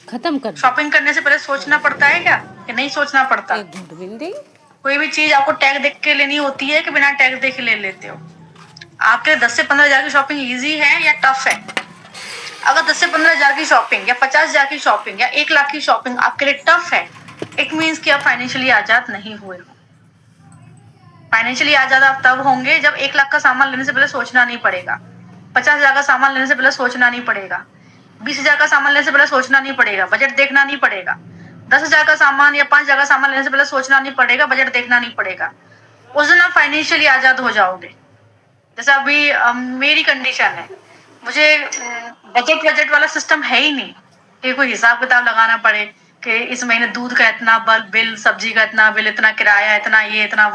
खत्म कर। शॉपिंग करने से पहले सोचना पड़ता है क्या कि नहीं सोचना पड़ता? एक घूंट भी नहीं देगी। कोई भी चीज आपको टैग देख के लेनी होती है कि बिना टैग देखे ले लेते हो? आपके 10 से 15 हजार की शॉपिंग इजी है या टफ है? अगर 10 से 15 हजार की शॉपिंग या 50 हजार की शॉपिंग या 1 लाख की शॉपिंग आपके लिए टफ है, इट मीन्स कि आप फाइनेंशियली आजाद नहीं हुए हो। फाइनेंशियली आजाद आप तब होंगे जब 1 लाख का सामान लेने से पहले सोचना नहीं पड़ेगा, 50 हजार का सामान लेने से पहले सोचना नहीं पड़ेगा, 20 हजार का सामान लेने से पहले सोचना नहीं पड़ेगा, बजट देखना नहीं पड़ेगा, 10 हजार का सामान या 5 हजार का सामान लेने से पहले सोचना नहीं पड़ेगा, बजट देखना नहीं पड़ेगा। उस दिन आप फाइनेंशियली आजाद हो जाओगे। जैसे अभी मेरी कंडीशन है, मुझे बजट बजट वाला सिस्टम है ही नहीं कि कोई हिसाब किताब लगाना पड़े कि इस महीने दूध का इतना बिल, सब्जी का इतना बिल, इतना किराया, इतना ये, इतना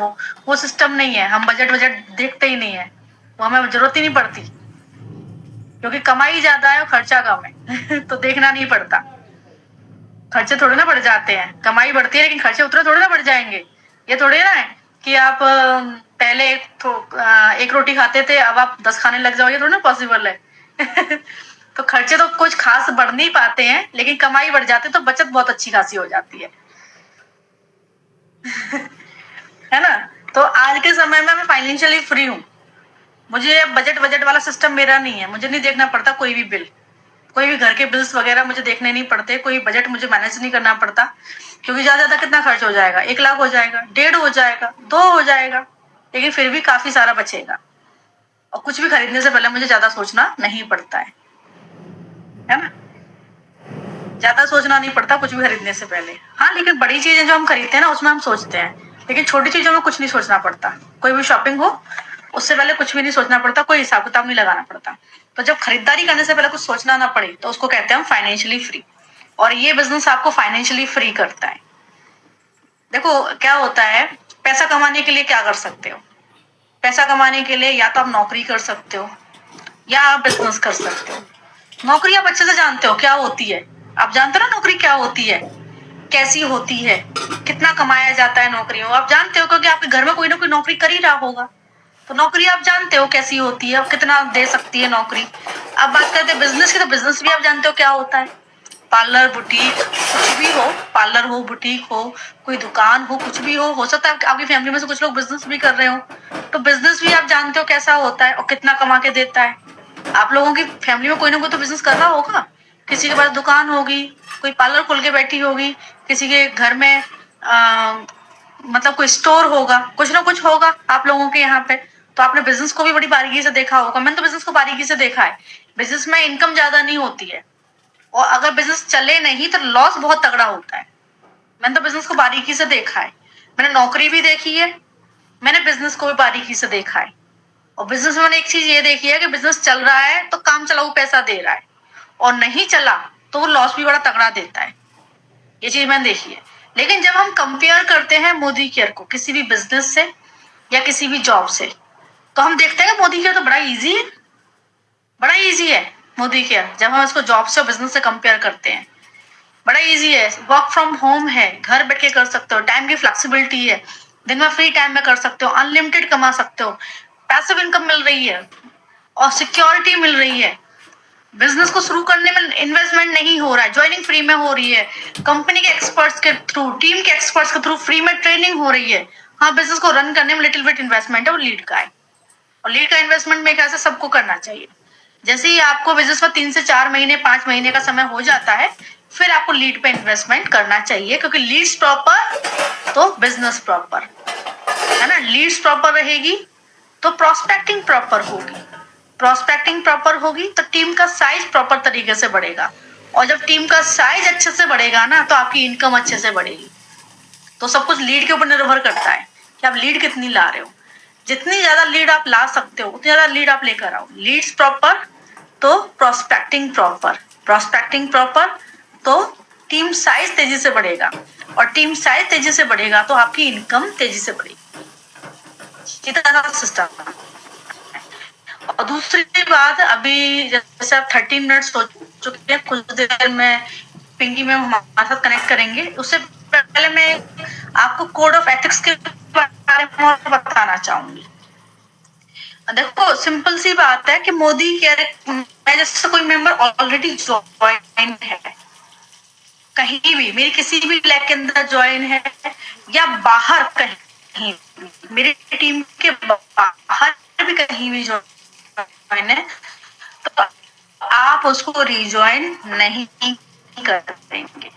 वो सिस्टम नहीं है। हम बजट बजट देखते ही नहीं है, वो हमें जरूरत ही नहीं पड़ती क्योंकि कमाई ज्यादा है और खर्चा कम है तो देखना नहीं पड़ता। खर्चे थोड़े ना बढ़ जाते हैं, कमाई बढ़ती है लेकिन खर्चे उतने थोड़े ना बढ़ जाएंगे। ये थोड़े ना है कि आप पहले एक रोटी खाते थे, अब आप 10 खाने लग जाओ, ये थोड़ा ना पॉसिबल है तो खर्चे तो कुछ खास बढ़ नहीं पाते हैं लेकिन कमाई बढ़ जाती है तो बचत बहुत अच्छी खासी हो जाती है है ना? तो आज के समय में मैं फाइनेंशियली फ्री हूँ। मुझे बजट बजट वाला सिस्टम मेरा नहीं है, मुझे नहीं देखना पड़ता कोई भी बिल, कोई भी घर के बिल्स वगैरह मुझे देखने नहीं पड़ते, कोई बजट मुझे मैनेज नहीं करना पड़ता क्योंकि ज्यादा कितना खर्च हो जाएगा, 1 लाख हो जाएगा, 1.5 हो जाएगा, 2 हो जाएगा, लेकिन फिर भी काफी सारा बचेगा और कुछ भी खरीदने से पहले मुझे ज्यादा सोचना नहीं पड़ता है ना? ज्यादा सोचना नहीं पड़ता कुछ भी खरीदने से पहले। हाँ, लेकिन बड़ी चीजें जो हम खरीदते हैं ना उसमें हम सोचते हैं, लेकिन छोटी चीजों में कुछ नहीं सोचना पड़ता। कोई भी शॉपिंग हो उससे पहले कुछ भी नहीं सोचना पड़ता, कोई हिसाब किताब नहीं लगाना पड़ता। तो जब खरीदारी करने से पहले कुछ सोचना ना पड़े तो उसको कहते हैं हम फाइनेंशियली फ्री, और ये बिजनेस आपको फाइनेंशियली फ्री करता है। देखो क्या होता है, पैसा कमाने के लिए क्या कर सकते हो? पैसा कमाने के लिए या तो आप नौकरी कर सकते हो या आप बिजनेस कर सकते हो। नौकरी आप अच्छे से जानते हो क्या होती है, आप जानते हो ना नौकरी क्या होती है, कैसी होती है, कितना कमाया जाता है नौकरी में, आप जानते हो क्योंकि आपके घर में कोई ना कोई नौकरी कर ही रहा होगा। तो नौकरी आप जानते हो कैसी होती है और कितना दे सकती है नौकरी। अब बात करते हैं बिजनेस की, तो बिजनेस भी आप जानते हो क्या होता है। पार्लर, बुटीक, कुछ भी हो, पार्लर हो, बुटीक हो, कोई दुकान हो, कुछ भी हो सकता है आपकी फैमिली में से कुछ लोग बिजनेस भी कर रहे हो, तो बिजनेस भी आप जानते हो कैसा होता है और कितना कमा के देता है। आप लोगों की फैमिली में कोई ना कोई तो बिजनेस कर रहा होगा, किसी के पास दुकान होगी, कोई पार्लर खोल के बैठी होगी, किसी के घर में मतलब कोई स्टोर होगा, कुछ ना कुछ होगा आप लोगों के यहाँ पे। तो आपने बिजनेस को भी बड़ी बारीकी से देखा होगा, मैंने तो बिजनेस को बारीकी से देखा है। बिजनेस में इनकम ज्यादा नहीं होती है और अगर बिजनेस चले नहीं तो लॉस बहुत तगड़ा होता है। मैंने तो बिजनेस को बारीकी से देखा है, मैंने नौकरी भी देखी है, मैंने बिजनेस को भी बारीकी से देखा है। और बिजनेस में मैंने एक चीज ये देखी है कि बिजनेस चल रहा है तो काम चलाऊ पैसा दे रहा है, और नहीं चला तो वो लॉस भी बड़ा तगड़ा देता है। ये चीज मैंने देखी है। लेकिन जब हम कंपेयर करते हैं मोदी केयर को किसी भी बिजनेस से या किसी भी जॉब से, तो हम देखते हैं कि मोदी केयर तो बड़ा इजी है, बड़ा इजी है मोदी केयर। जब हम इसको जॉब से और बिजनेस से कंपेयर करते हैं, बड़ा इजी है, वर्क फ्रॉम होम है, घर बैठ के कर सकते हो, टाइम की फ्लेक्सिबिलिटी है, दिन में फ्री टाइम में कर सकते हो, अनलिमिटेड कमा सकते हो, पैसिव इनकम मिल रही है और सिक्योरिटी मिल रही है। बिजनेस को शुरू करने में इन्वेस्टमेंट नहीं हो रहा है, ज्वाइनिंग फ्री में हो रही है, कंपनी के एक्सपर्ट्स के थ्रू, टीम के एक्सपर्ट्स के थ्रू फ्री में ट्रेनिंग हो रही है। हाँ, बिजनेस को रन करने में लिटिल बिट इन्वेस्टमेंट है, वो लीड का है, और लीड का इन्वेस्टमेंट मेरे ख्याल से सबको करना चाहिए। जैसे ही आपको बिजनेस में 3 से 4 महीने 5 महीने का समय हो जाता है, फिर आपको लीड पे इन्वेस्टमेंट करना चाहिए, क्योंकि लीड्स प्रॉपर तो बिजनेस प्रॉपर, है ना? लीड्स प्रॉपर रहेगी तो प्रोस्पेक्टिंग प्रॉपर होगी, प्रोस्पेक्टिंग प्रॉपर होगी तो टीम का साइज प्रॉपर तरीके से बढ़ेगा, और जब टीम का साइज अच्छे से बढ़ेगा ना तो आपकी इनकम अच्छे से बढ़ेगी। तो सब कुछ लीड के ऊपर निर्भर करता है कि आप लीड कितनी ला रहे हो। जितनी ज्यादा लीड आप ला सकते हो उतनी ज्यादा लीड आप लेकर आओ। लीड्स प्रॉपर तो प्रोस्पेक्टिंग प्रॉपर, प्रोस्पेक्टिंग प्रॉपर तो टीम साइज तेजी से बढ़ेगा, और टीम साइज तेजी से बढ़ेगा तो आपकी इनकम तेजी से बढ़ेगी। सिस्टम। और दूसरी बात, अभी जैसे आप 30 मिनट्स हो चुके हैं, कुछ देर में पिंकी मैम हमारे साथ कनेक्ट करेंगे, उससे पहले मैं आपको कोड ऑफ एथिक्स के बारे में बताना चाहूंगी। देखो सिंपल सी बात है कि मोदी केयर में जैसे कोई मेंबर ऑलरेडी ज्वाइन है, कहीं भी मेरी किसी भी लैग के अंदर ज्वाइन है या बाहर कहीं मेरी टीम के बाहर भी कहीं भी ज्वाइन है, तो आप उसको रिज्वाइन नहीं करेंगे।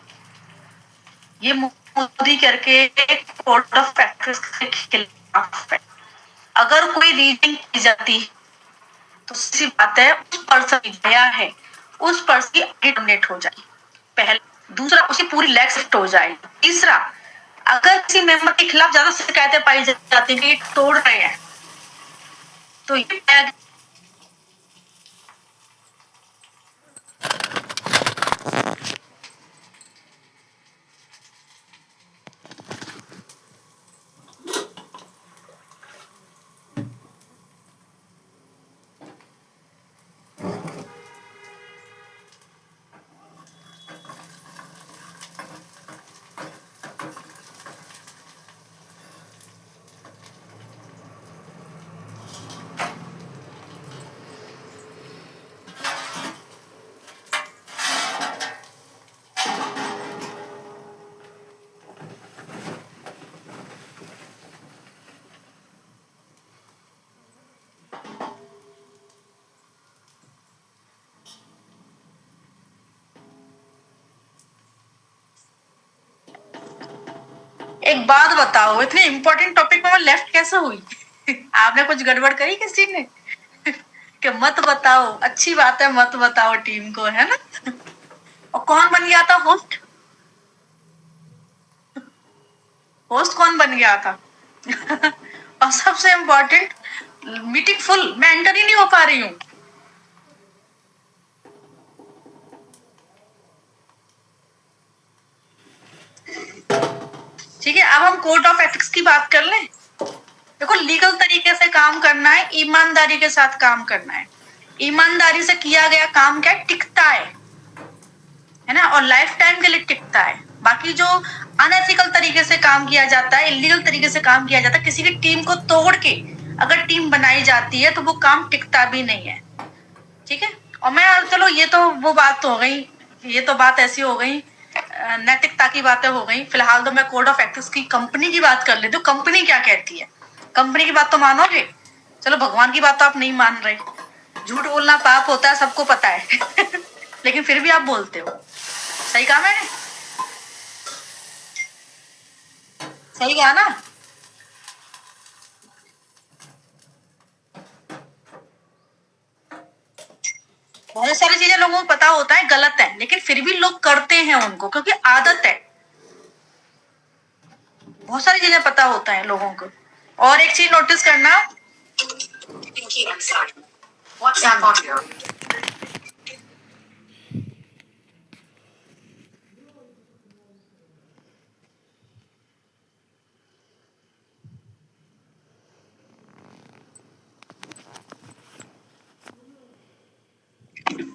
ये मोदी करके एक कोड ऑफ प्रैक्टिस के खिलाफ है। अगर कोई रीजन की जाती तो सीधी बात है उस पर्सन गया है, उस पर्सन की टर्मिनेट हो जाए पहले। दूसरा, उसी पूरी लैग शिफ्ट हो जाए। तीसरा, अगर किसी मेंबर के खिलाफ ज्यादा शिकायतें पाई जाती हैं कि तोड़ रहे हैं, तो ये एक बात बताओ, इतने इंपॉर्टेंट टॉपिक में मैं लेफ्ट कैसे हुई? आपने कुछ गड़बड़ करी किसी ने? कि मत बताओ, अच्छी बात है मत बताओ टीम को, है ना? और कौन बन गया था होस्ट? होस्ट कौन बन गया था? और सबसे इम्पोर्टेंट, मीटिंग फुल, मैं एंटर ही नहीं हो पा रही हूँ। ठीक है, अब हम कोड ऑफ एथिक्स की बात कर लें। देखो, लीगल तरीके से काम करना है, ईमानदारी के साथ काम करना है। ईमानदारी से किया गया काम क्या टिकता है ना, और लाइफ टाइम के लिए टिकता है। बाकी जो अनएथिकल तरीके से काम किया जाता है, इलीगल तरीके से काम किया जाता है, किसी की टीम को तोड़ के अगर टीम बनाई जाती है तो वो काम टिकता भी नहीं है। ठीक है, और मैं, चलो ये तो वो बात तो हो गई, ये तो बात ऐसी हो गई, नैतिकता की बातें हो गई। फिलहाल तो मैं कोड ऑफ एथिक्स की कंपनी की बात कर लेती हूँ। कंपनी क्या कहती है? कंपनी की बात तो मानोगे? चलो, भगवान की बात तो आप नहीं मान रहे। झूठ बोलना पाप होता है, सबको पता है। लेकिन फिर भी आप बोलते हो। सही कहा मैंने? सही कहा ना? बहुत सारी चीजें लोगों को पता होता है गलत है, लेकिन फिर भी लोग करते हैं उनको, क्योंकि आदत है। बहुत सारी चीजें पता होता है लोगों को। और एक चीज नोटिस करना, व्हाट्सएप ऑडियो,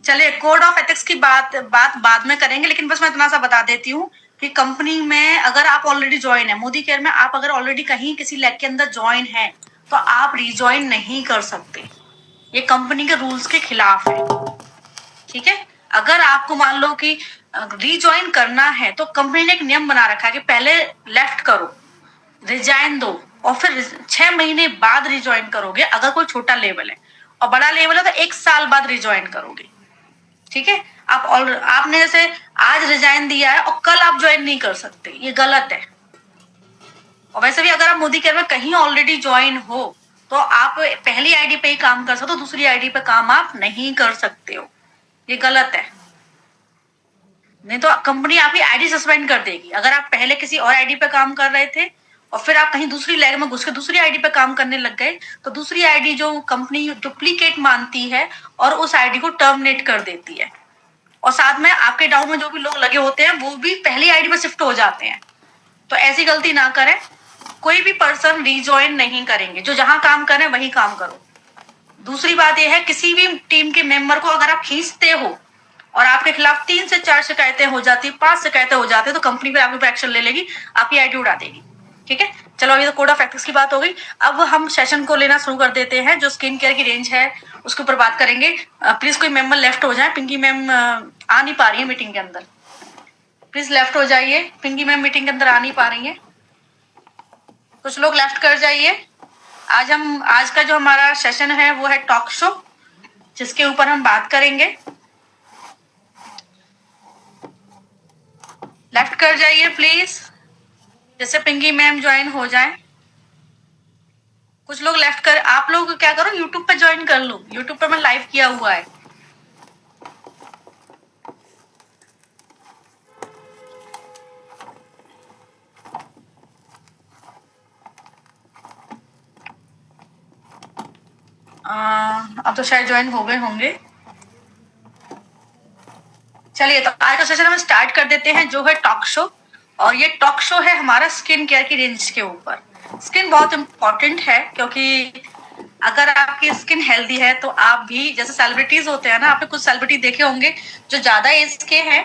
चलिए कोड ऑफ एथिक्स की बात बाद में करेंगे, लेकिन बस मैं इतना सा बता देती हूँ कि कंपनी में अगर आप ऑलरेडी ज्वाइन है, मोदी केयर में आप अगर ऑलरेडी कहीं किसी लैग के अंदर ज्वाइन है, तो आप रिज्वाइन नहीं कर सकते। ये कंपनी के रूल्स के खिलाफ है। ठीक है, अगर आपको मान लो कि रिज्वाइन करना है, तो कंपनी ने एक नियम बना रखा है कि पहले लेफ्ट करो, रिजाइन दो, और फिर 6 महीने बाद रिज्वाइन करोगे अगर कोई छोटा लेवल है, और बड़ा लेवल है तो 1 साल बाद रिज्वाइन करोगे। ठीक है, आपने जैसे आज रिजाइन दिया है और कल आप ज्वाइन नहीं कर सकते, ये गलत है। और वैसे भी अगर आप मोदी केयर में कहीं ऑलरेडी ज्वाइन हो, तो आप पहली आईडी पे ही काम कर सकते हो, दूसरी आईडी पे काम आप नहीं कर सकते हो, ये गलत है। नहीं तो कंपनी आपकी आईडी सस्पेंड कर देगी। अगर आप पहले किसी और आईडी पे काम कर रहे थे और फिर आप कहीं दूसरी लैग में घुस के दूसरी आईडी पे काम करने लग गए, तो दूसरी आईडी जो कंपनी डुप्लीकेट मानती है और उस आईडी को टर्मिनेट कर देती है, और साथ में आपके डाउन में जो भी लोग लगे होते हैं वो भी पहली आईडी पे शिफ्ट हो जाते हैं। तो ऐसी गलती ना करें। कोई भी पर्सन रिज्वाइन नहीं करेंगे, जो जहां काम करें वही काम करो। दूसरी बात यह है, किसी भी टीम के मेंबर को अगर आप खींचते हो और आपके खिलाफ 3 से 4 शिकायतें हो जाती, 5 शिकायतें हो जाती, तो कंपनी फिर आपके ऊपर एक्शन ले लेगी, आपकी आईडी उड़ा देगी। ठीक है, चलो ये तो कोड ऑफ एथिक्स की बात हो गई। अब हम सेशन को लेना शुरू कर देते हैं। जो स्किन केयर की रेंज है उसके ऊपर बात करेंगे। प्लीज कोई मेंबर लेफ्ट हो जाए, पिंकी मैम आ नहीं पा रही है मीटिंग के अंदर। प्लीज लेफ्ट हो जाइए। पिंकी मैम मीटिंग के अंदर आ नहीं पा रही है, कुछ लोग लेफ्ट कर जाइए। आज का जो हमारा सेशन है वो है टॉक शो, जिसके ऊपर हम बात करेंगे। लेफ्ट कर जाइए प्लीज, जैसे पिंकी मैम ज्वाइन हो जाए। कुछ लोग लेफ्ट कर, आप लोग क्या करो, यूट्यूब पे ज्वाइन कर लो, यूट्यूब पे मैं लाइव किया हुआ है। अब तो शायद ज्वाइन हो गए होंगे। चलिए, तो आज का सेशन हम स्टार्ट कर देते हैं, जो है टॉक शो। और ये टॉक शो है हमारा स्किन केयर की रेंज के ऊपर। स्किन बहुत इंपॉर्टेंट है, क्योंकि अगर आपकी स्किन हेल्दी है तो आप भी, जैसे सेलिब्रिटीज होते हैं ना, आपने कुछ सेलिब्रिटी देखे होंगे जो ज्यादा एज के हैं।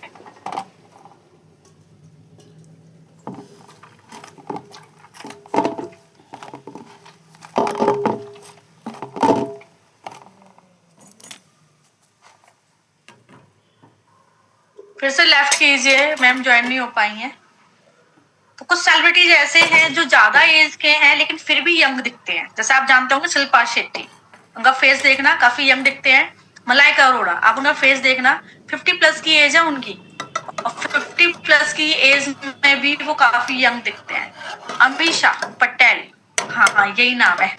फिर से लेफ्ट कीजिए, मैम ज्वाइन नहीं हो पाई हैं। तो कुछ सेलिब्रिटीज ऐसे हैं जो ज्यादा एज के हैं लेकिन फिर भी यंग दिखते हैं। जैसे आप जानते होंगे शिल्पा शेट्टी, उनका फेस देखना, काफी यंग दिखते हैं। मलाइका अरोड़ा, आप उनका फेस देखना, 50 प्लस की एज है उनकी, और 50 प्लस की एज में भी वो काफी यंग दिखते हैं। अमीषा पटेल, हाँ हाँ यही नाम है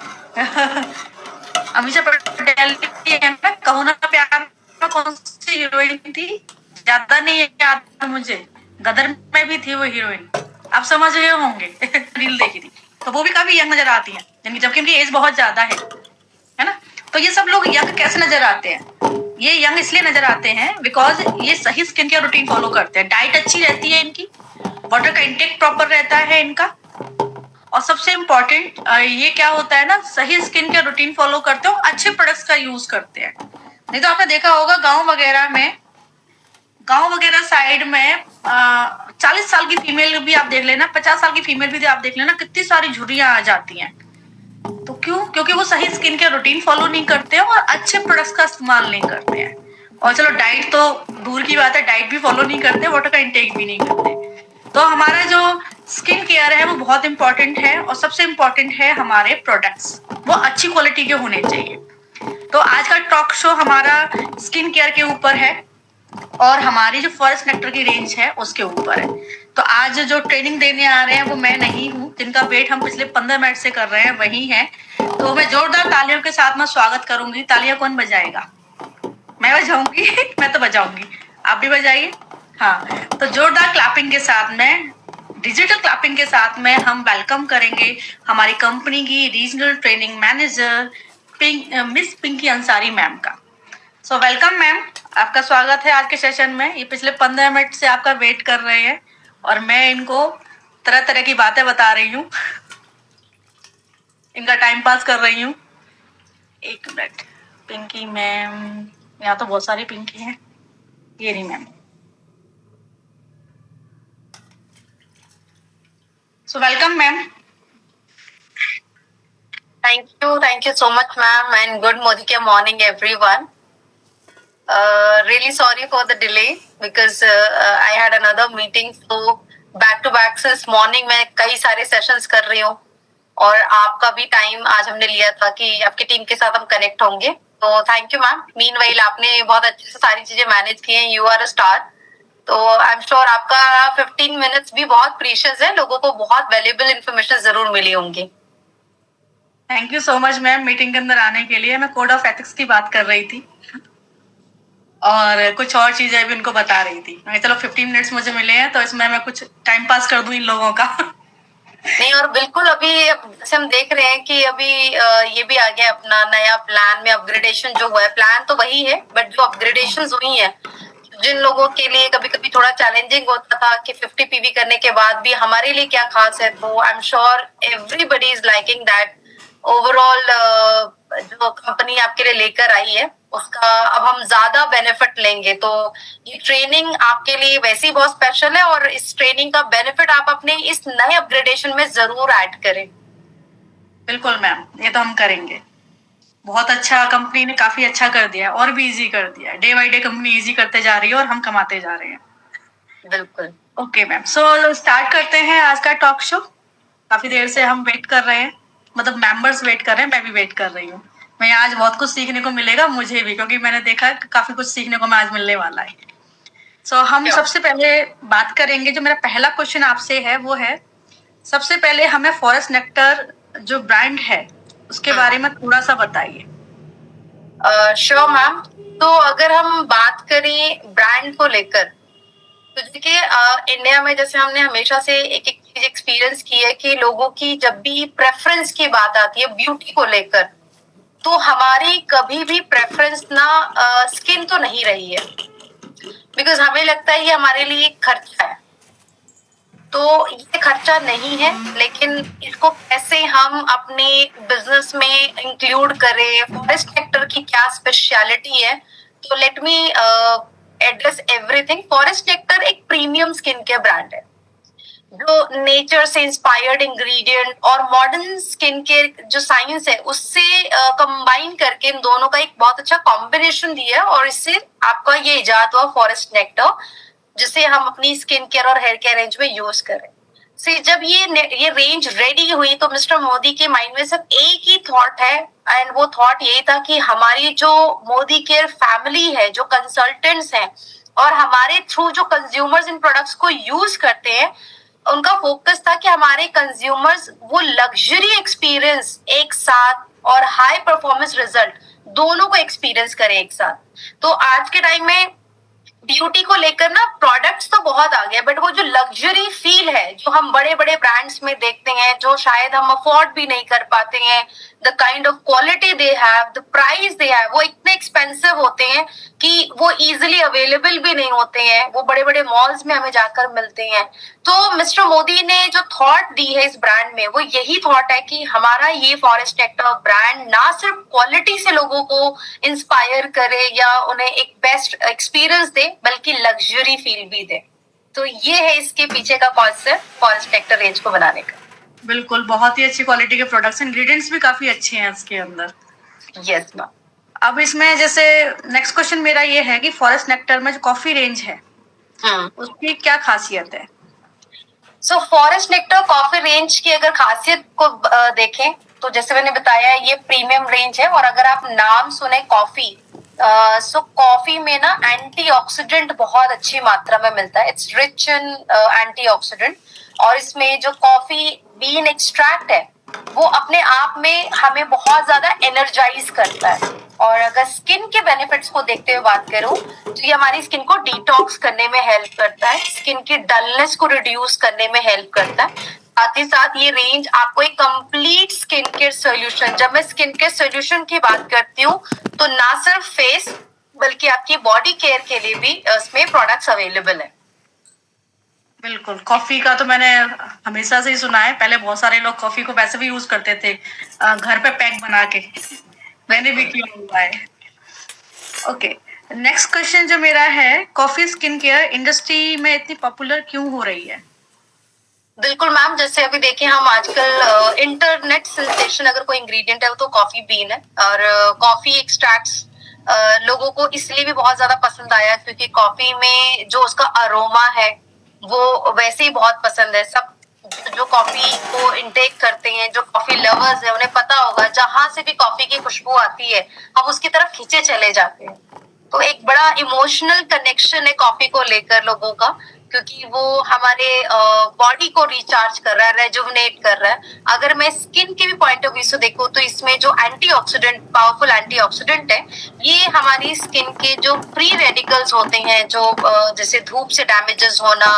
अमीषा पटेल है ना, कहो ना प्यार में कौन सी हीरोइन थी, ज्यादा नहीं याद मुझे, गदर में भी थी वो हीरोइन, आप समझ गए होंगे रील देखी थी। तो वो भी काफी यंग नजर आती है, जबकि उनकी एज बहुत ज्यादा है ना। तो ये सब लोग यंग कैसे नजर आते हैं? ये यंग इसलिए नजर आते हैं बिकॉज ये सही स्किन केयर रूटीन फॉलो करते हैं, डाइट अच्छी रहती है इनकी, वाटर का इंटेक प्रॉपर रहता है इनका, और सबसे इम्पोर्टेंट ये क्या होता है ना, सही स्किन केयर रूटीन फॉलो करते हो, अच्छे प्रोडक्ट्स का यूज करते हैं। नहीं तो आपने देखा होगा गांव वगैरह साइड में 40 साल की फीमेल भी आप देख लेना, 50 साल की फीमेल भी आप देख लेना, कितनी सारी झुर्रियां आ जाती हैं। तो क्यों? क्योंकि वो सही स्किन केयर रूटीन फॉलो नहीं करते हैं और अच्छे प्रोडक्ट्स का इस्तेमाल नहीं करते हैं। और चलो डाइट तो दूर की बात है, डाइट भी फॉलो नहीं करते, वाटर का इंटेक भी नहीं करते। तो हमारा जो स्किन केयर है वो बहुत इंपॉर्टेंट है, और सबसे इंपॉर्टेंट है हमारे प्रोडक्ट्स, वो अच्छी क्वालिटी के होने चाहिए। तो आज का टॉक शो हमारा स्किन केयर के ऊपर है, और हमारी जो फॉरेस्ट नेक्टर की रेंज है उसके ऊपर है। तो आज जो ट्रेनिंग देने आ रहे हैं वो मैं नहीं हूँ, जिनका वेट हम पिछले 15 मिनट से कर रहे हैं वही है। तो मैं जोरदार तालियों के साथ मैं स्वागत करूंगी। तालियां कौन बजाएगा? मैं बजाऊंगी मैं तो बजाऊंगी, आप भी बजाइए। हाँ, तो जोरदार क्लैपिंग के साथ में, डिजिटल क्लैपिंग के साथ में हम वेलकम करेंगे हमारी कंपनी की regional training manager miss Pinky Ansari ma'am का। सो वेलकम मैम, आपका स्वागत है आज के सेशन में। ये पिछले 15 मिनट से आपका वेट कर रहे हैं, और मैं इनको तरह तरह की बातें बता रही हूँ इनका टाइम पास कर रही हूँ। एक मिनट, पिंकी मैम, यहाँ तो बहुत सारी पिंकी हैं, ये नहीं ma'am. So welcome ma'am. Thank you so much, ma'am, and good morning, everyone. Really sorry for the delay because I had another meeting, so back to back since morning मैं कई सारे sessions कर रही हूँ, और आपका भी टाइम आज हमने लिया था कि आपकी टीम के साथ हम कनेक्ट होंगे। तो थैंक यू मैम। मीनवाइल आपने बहुत अच्छे से सारी चीजें मैनेज की हैं, यू आर अ स्टार। तो आई एम श्योर आपका 15 मिनट्स भी बहुत प्रीशियस है, लोगों को बहुत वैल्यूएबल इंफॉर्मेशन जरूर मिली होंगी। Thank you so much ma'am meeting के अंदर आने के लिए। मैं कोड ऑफ एथिक्स की बात कर रही थी और कुछ और चीजें भी उनको बता रही थी। मैं चलो 15 मिनट्स मुझे मिले हैं तो इसमें मैं कुछ टाइम पास कर दूं इन लोगों का नहीं, और बिल्कुल अभी जैसे हम देख रहे हैं कि अभी ये भी आ गया अपना नया प्लान में अपग्रेडेशन जो हुआ है। प्लान तो वही है, बट जो अपग्रेडेशन हुई है, जिन लोगों के लिए कभी कभी थोड़ा चैलेंजिंग होता था कि 50 पीवी करने के बाद भी हमारे लिए क्या खास है, तो I am sure everybody is liking that. Overall जो कंपनी आपके लिए लेकर आई है उसका अब हम ज्यादा बेनिफिट लेंगे। तो ये ट्रेनिंग आपके लिए वैसे ही बहुत स्पेशल है, और इस ट्रेनिंग का बेनिफिट आप अपने इस नए अपग्रेडेशन में जरूर ऐड करें। बिल्कुल मैम, ये तो हम करेंगे। बहुत अच्छा, कंपनी ने काफी अच्छा कर दिया है, और भी इजी कर दिया है। Day by day company easy करते जा रही है और हम कमाते जा रहे हैं। बिल्कुल। ओके मैम, सो स्टार्ट करते हैं आज का टॉक शो। काफी देर से हम वेट कर रहे हैं, मतलब मेंबर्स वेट कर रहे हैं, मैं भी वेट कर रही हूँ। मैं आज बहुत कुछ सीखने को मिलेगा मुझे भी, क्योंकि मैंने देखा कि काफी कुछ सीखने को मैं आज मिलने वाला है। सो हम Sure. सबसे पहले बात करेंगे, जो मेरा पहला क्वेश्चन आपसे है वो है, सबसे पहले हमें फॉरेस्ट नेक्टर जो ब्रांड है उसके बारे में थोड़ा सा बताइए। Sure ma'am. तो अगर हम बात करें ब्रांड को लेकर, तो देखिए इंडिया में जैसे हमने हमेशा से एक एक चीज एक्सपीरियंस की है कि लोगों की जब भी प्रेफरेंस की बात आती है ब्यूटी को लेकर, तो हमारी कभी भी प्रेफरेंस ना स्किन तो नहीं रही है, बिकॉज हमें लगता है ये हमारे लिए एक खर्चा है। तो ये खर्चा नहीं है, लेकिन इसको कैसे हम अपने बिजनेस में इंक्लूड करें, फॉरेस्ट सेक्टर की क्या स्पेशलिटी है, तो let me address everything. Forest sector एक प्रीमियम स्किन केयर ब्रांड है जो नेचर से इंस्पायर्ड इंग्रेडिएंट और मॉडर्न स्किन केयर जो साइंस है उससे कंबाइन करके इन दोनों का एक बहुत अच्छा कॉम्बिनेशन दिया है, और इससे आपका ये इजाद हुआ फॉरेस्ट नेक्टर, जिसे हम अपनी स्किन केयर और हेयर केयर रेंज में यूज करें। से जब ये रेंज रेडी हुई तो मिस्टर मोदी के माइंड में सिर्फ एक ही थॉट है, एंड वो थॉट यही था कि हमारी जो मोदी केयर फैमिली है, जो कंसल्टेंट्स हैं और हमारे थ्रू जो कंज्यूमर्स इन प्रोडक्ट्स को यूज करते हैं, उनका फोकस था कि हमारे कंज्यूमर्स वो लग्जरी एक्सपीरियंस एक साथ और हाई परफॉर्मेंस रिजल्ट दोनों को एक्सपीरियंस करें एक साथ। तो आज के टाइम में ब्यूटी को लेकर ना प्रोडक्ट्स तो बहुत आ गए, बट वो जो लग्जरी फील है जो हम बड़े बड़े ब्रांड्स में देखते हैं, जो शायद हम अफोर्ड भी नहीं कर पाते हैं, the kind of quality they have, the price they have, वो इतने एक्सपेंसिव होते हैं कि वो इजीली अवेलेबल भी नहीं होते हैं, वो बड़े बड़े मॉल्स में हमें जाकर मिलते हैं। तो मिस्टर मोदी ने जो थॉट दी है इस ब्रांड में, वो यही थॉट है कि हमारा ये फॉरेस्ट नेक्टर ब्रांड ना सिर्फ क्वालिटी से लोगों को इंस्पायर करे या उन्हें एक बेस्ट एक्सपीरियंस दे, बल्कि लग्जरी फील भी दे। तो ये है इसके पीछे का कॉन्सेप्ट फॉरेस्ट नेक्टर रेंज को बनाने का। बिल्कुल, बहुत ही अच्छी क्वालिटी के प्रोडक्ट्स, इंग्रेडिएंट्स भी काफी अच्छे हैं इसके अंदर। Yes ma'am. अब इसमें जैसे नेक्स्ट क्वेश्चन मेरा ये है कि फॉरेस्ट नेक्टर में जो कॉफी रेंज है उसकी क्या खासियत है? So forest nectar coffee range की अगर खासियत को देखें तो जैसे मैंने बताया ये प्रीमियम रेंज है, और अगर आप नाम सुने कॉफी, सो कॉफी में ना एंटीऑक्सीडेंट बहुत अच्छी मात्रा में मिलता है, इट्स रिच इन एंटीऑक्सीडेंट। और इसमें जो कॉफी बीन एक्सट्रैक्ट है वो अपने आप में हमें बहुत ज्यादा एनर्जाइज करता है। और अगर स्किन के बेनिफिट्स को देखते हुए बात करूं तो ये हमारी स्किन को डिटॉक्स करने में हेल्प करता है, स्किन की डलनेस को रिड्यूस करने में हेल्प करता है। साथ ही साथ ये रेंज आपको एक कंप्लीट स्किन केयर सोल्यूशन, जब मैं स्किन केयर सोल्यूशन की बात करती हूँ तो ना सिर्फ फेस बल्कि आपकी बॉडी केयर के लिए भी इसमें प्रोडक्ट्स अवेलेबल है। बिल्कुल, कॉफी का तो मैंने हमेशा से ही सुना है, पहले बहुत सारे लोग कॉफी को वैसे भी यूज करते थे घर पे पैक बना के, मैंने भी किया हुआ है। ओके, नेक्स्ट क्वेश्चन जो मेरा है, कॉफी स्किन केयर इंडस्ट्री में इतनी पॉपुलर क्यों हो रही है? बिल्कुल मैम, जैसे अभी देखिए हम आजकल इंटरनेट सेंसेशन अगर कोई इंग्रेडिएंट है वो तो कॉफी बीन है, और कॉफी एक्सट्रैक्ट्स लोगों को इसलिए भी बहुत ज्यादा पसंद आया क्योंकि कॉफी में जो उसका अरोमा है वो वैसे ही बहुत पसंद है। सब जो कॉफी को इनटेक करते हैं, जो कॉफी लवर्स है, उन्हें पता होगा जहां से भी कॉफी की खुशबू आती है हम उसकी तरफ खींचे चले जाते हैं। तो एक बड़ा इमोशनल कनेक्शन है कॉफी को लेकर लोगों का, क्योंकि वो हमारे बॉडी को रिचार्ज कर रहा है, रेजुवनेट कर रहा है। अगर मैं स्किन के भी पॉइंट ऑफ व्यू से देखूं तो इसमें जो एंटीऑक्सीडेंट, पावरफुल एंटीऑक्सीडेंट है, ये हमारी स्किन के जो फ्री रेडिकल्स होते हैं, जो जैसे धूप से डैमेजेस होना,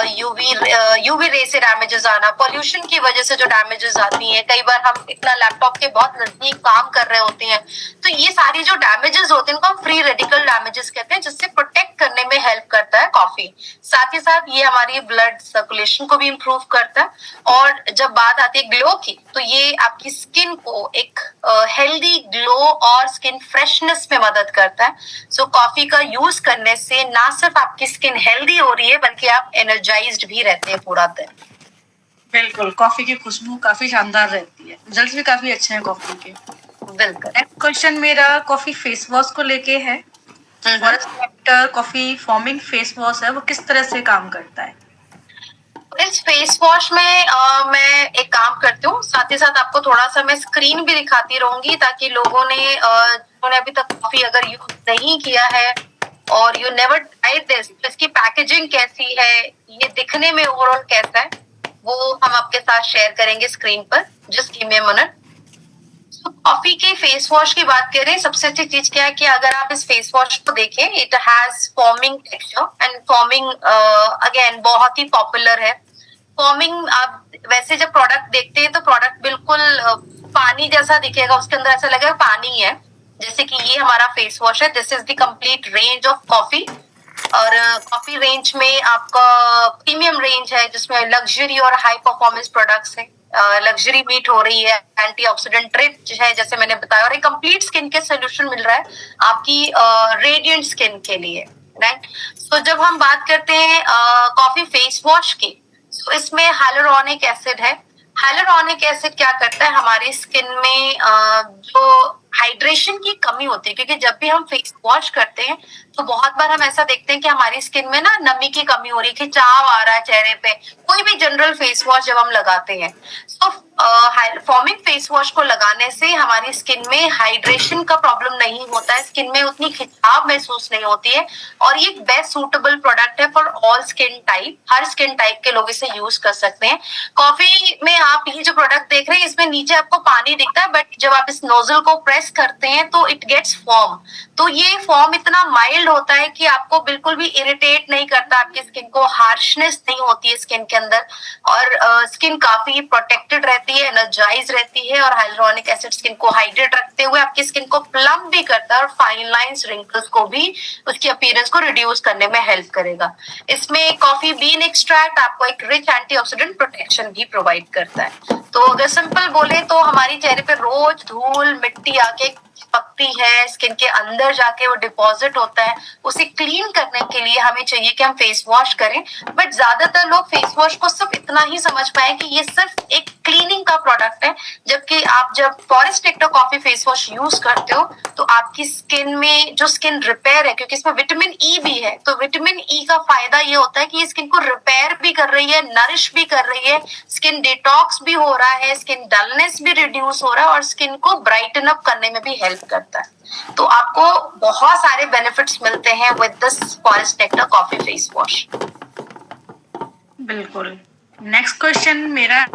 यूवी रे से डैमेजेस आना, पोल्यूशन की वजह से जो डैमेजेस आती हैं, कई बार हम इतना लैपटॉप के बहुत नजदीक काम कर रहे होते हैं, तो ये सारी जो डैमेजेस होते हैं उनको हम फ्री रेडिकल डैमेजेस कहते हैं, जिससे प्रोटेक्ट करने में हेल्प करता है कॉफी। साथ ही साथ ये हमारी ब्लड सर्कुलेशन को भी इम्प्रूव करता है। और जब बात आती है ग्लो की, तो ये आपकी स्किन को एक हेल्दी ग्लो और स्किन फ्रेशनेस में मदद करता है। सो कॉफी का यूज करने से ना सिर्फ आपकी स्किन हेल्दी हो रही है बल्कि आप एनर्जाइज्ड भी रहते हैं पूरा दिन। बिल्कुल, कॉफी की खुशबू काफी शानदार रहती है, रिजल्ट भी काफी अच्छे हैं कॉफी के। बिल्कुल। नेक्स्ट क्वेश्चन मेरा कॉफी फेस वॉश को लेके है। Forest nectar coffee forming face wash है, वो किस तरह से काम करता है? इस फेस वॉश में मैं एक काम करती हूँ, साथ ही साथ आपको थोड़ा सा मैं स्क्रीन भी दिखाती रहूंगी, ताकि लोगों ने जिन्होंने अभी तक कॉफी अगर यूज नहीं किया है और यू नेवर ट्राइड दिस, तो इसकी पैकेजिंग कैसी है, ये दिखने में ओवरऑल कैसा है, वो हम आपके साथ शेयर करेंगे स्क्रीन पर। Just give me a minute. Coffee के फेस वॉश की बात करें, सबसे अच्छी चीज क्या है कि अगर आप इस फेस वॉश को देखें, it has forming texture and forming again बहुत ही पॉपुलर है। फॉर्मिंग, आप वैसे जब प्रोडक्ट देखते हैं तो प्रोडक्ट बिल्कुल पानी जैसा दिखेगा, उसके अंदर ऐसा लगेगा पानी है। जैसे कि ये हमारा फेस वॉश है, this is the complete range of coffee. और कॉफी रेंज में आपका प्रीमियम रेंज है, जिसमें लग्जरी और हाई परफॉर्मेंस प्रोडक्ट्स है। लग्जरी मीट हो रही है, एंटीऑक्सीडेंट रिच है जैसे मैंने बताया, और एक कंप्लीट स्किन के सोल्यूशन मिल रहा है आपकी रेडिएंट स्किन के लिए, राइट। सो जब हम बात करते हैं कॉफी फेस वॉश की, तो इसमें हाइलुरोनिक एसिड है। हाइलुरोनिक एसिड क्या करता है, हमारी स्किन में जो हाइड्रेशन की कमी होती है, क्योंकि जब भी हम फेस वॉश करते हैं तो बहुत बार हम ऐसा देखते हैं कि हमारी स्किन में ना नमी की कमी हो रही है, खिंचाव आ रहा है चेहरे पे, कोई भी जनरल फेस वॉश जब हम लगाते हैं। तो फॉर्मिंग फेस वॉश को लगाने से हमारी स्किन में हाइड्रेशन का प्रॉब्लम नहीं होता है, स्किन में उतनी खिंचाव महसूस नहीं होती है, और ये बेस्ट सूटेबल प्रोडक्ट है for all skin type. Her skin type के लोग इसे यूज कर सकते हैं। कॉफी में आप ये जो प्रोडक्ट देख रहे हैं, इसमें नीचे आपको पानी दिखता है, बट जब आप इस नोजल को प्रेस करते हैं तो इट गेट्स फॉर्म। तो ये फॉर्म इतना माइल्ड होता है कि आपको बिल्कुल भी इरिटेट नहीं करता, आपकी स्किन को हार्शनेस नहीं होती है स्किन के अंदर, और स्किन काफी प्रोटेक्टेड रहती है, एनर्जाइज रहती है। और हाइलुरोनिक एसिड स्किन को हाइड्रेट रखते हुए आपकी स्किन को प्लम भी करता है, और फाइन लाइंस, रिंकल्स को भी, उसकी अपीयरेंस को रिड्यूस करने में हेल्प करेगा। इसमें कॉफी बीन एक्सट्रैक्ट आपको एक रिच एंटीऑक्सीडेंट प्रोटेक्शन भी प्रोवाइड करता है। तो अगर सिंपल बोले तो हमारी चेहरे पे रोज धूल मिट्टी आके पकती है, स्किन के अंदर जाके वो डिपॉजिट होता है, उसे क्लीन करने के लिए हमें चाहिए कि हम फेस वॉश करें। बट ज्यादातर लोग फेस वॉश को सिर्फ इतना ही समझ पाए कि ये सिर्फ एक क्लीनिंग का प्रोडक्ट है, जबकि आप जब forest nectar coffee face wash use करते हो तो आपकी स्किन में जो स्किन रिपेयर है, क्योंकि इसमें विटामिन ई भी है, तो विटामिन ई का फायदा ये होता है कि ये स्किन को रिपेयर भी कर रही है, नरिश भी कर रही है, स्किन डिटॉक्स भी हो रहा है, स्किन डलनेस भी रिड्यूस हो रहा है, और स्किन को ब्राइटन अप करने में भी हेल्प करता है। तो आपको बहुत सारे बेनिफिट्स मिलते हैं with this forest nectar coffee face wash. बिल्कुल। नेक्स्ट क्वेश्चन मेरा,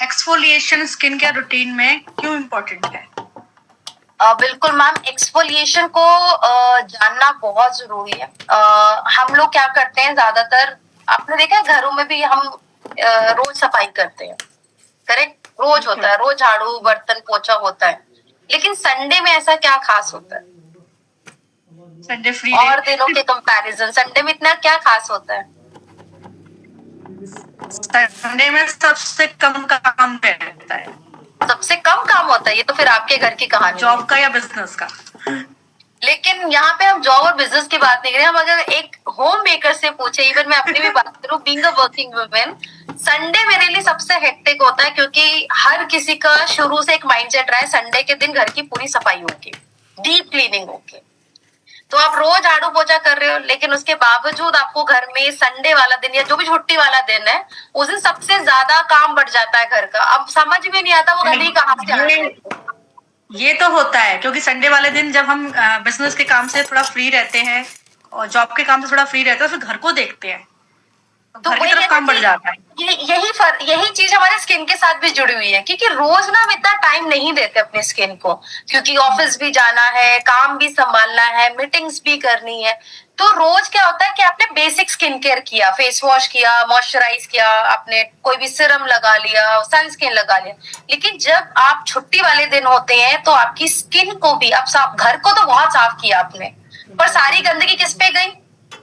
एक्सफोलिएशन स्किन केयर रूटीन में क्यों इम्पोर्टेंट है? बिल्कुल मैम, एक्सफोलिएशन को जानना बहुत जरूरी है। हम लोग क्या करते हैं, ज्यादातर आपने देखा है घरों में भी हम रोज सफाई करते हैं, करेक्ट, रोज होता है, रोज झाड़ू बर्तन पोछा होता है, लेकिन संडे में ऐसा क्या खास होता है? संडे फ्री और दिनों के कंपैरिजन संडे में इतना क्या खास होता है? संडे में सबसे कम काम रहता है। सबसे कम काम होता है? ये तो फिर आपके घर की कहानी, जॉब का या बिजनेस का। लेकिन यहाँ पे हम जॉब और बिजनेस की बात नहीं कर रहे, हम अगर एक होम मेकर से पूछे, इवन मैं अपनी भी बात करूँ, being a working women, Sunday मेरे लिए सबसे हेक्टिक होता है, क्योंकि हर किसी का शुरू से एक माइंडसेट रहा है संडे के दिन घर की पूरी सफाई होगी, डीप क्लीनिंग होगी। तो आप रोज झाड़ू पोछा कर रहे हो, लेकिन उसके बावजूद आपको घर में संडे वाला दिन या जो भी छुट्टी वाला दिन है, उस दिन सबसे ज्यादा काम बढ़ जाता है घर का। अब समझ में नहीं आता वो गली कहाँ से आ रही है। ये तो होता है, क्योंकि संडे वाले दिन जब हम बिजनेस के काम से थोड़ा फ्री रहते हैं और जॉब के काम से थोड़ा फ्री रहते हैं, फिर घर को देखते हैं, तो घर की तरफ काम बढ़ जाता है। यही चीज हमारे स्किन के साथ भी जुड़ी हुई है, क्योंकि रोज ना हम इतना टाइम नहीं देते अपने स्किन को, क्योंकि ऑफिस भी जाना है, काम भी संभालना है, मीटिंग्स भी करनी है। तो रोज क्या होता है कि आपने बेसिक स्किन केयर किया, फेस वॉश किया, मॉइस्चराइज किया, आपने कोई भी सीरम लगा लिया, सनस्क्रीन लगा लिया, लेकिन जब आप छुट्टी वाले दिन होते हैं तो आपकी स्किन को भी आप साफ, घर को तो बहुत साफ किया आपने, पर सारी गंदगी किस पे गई?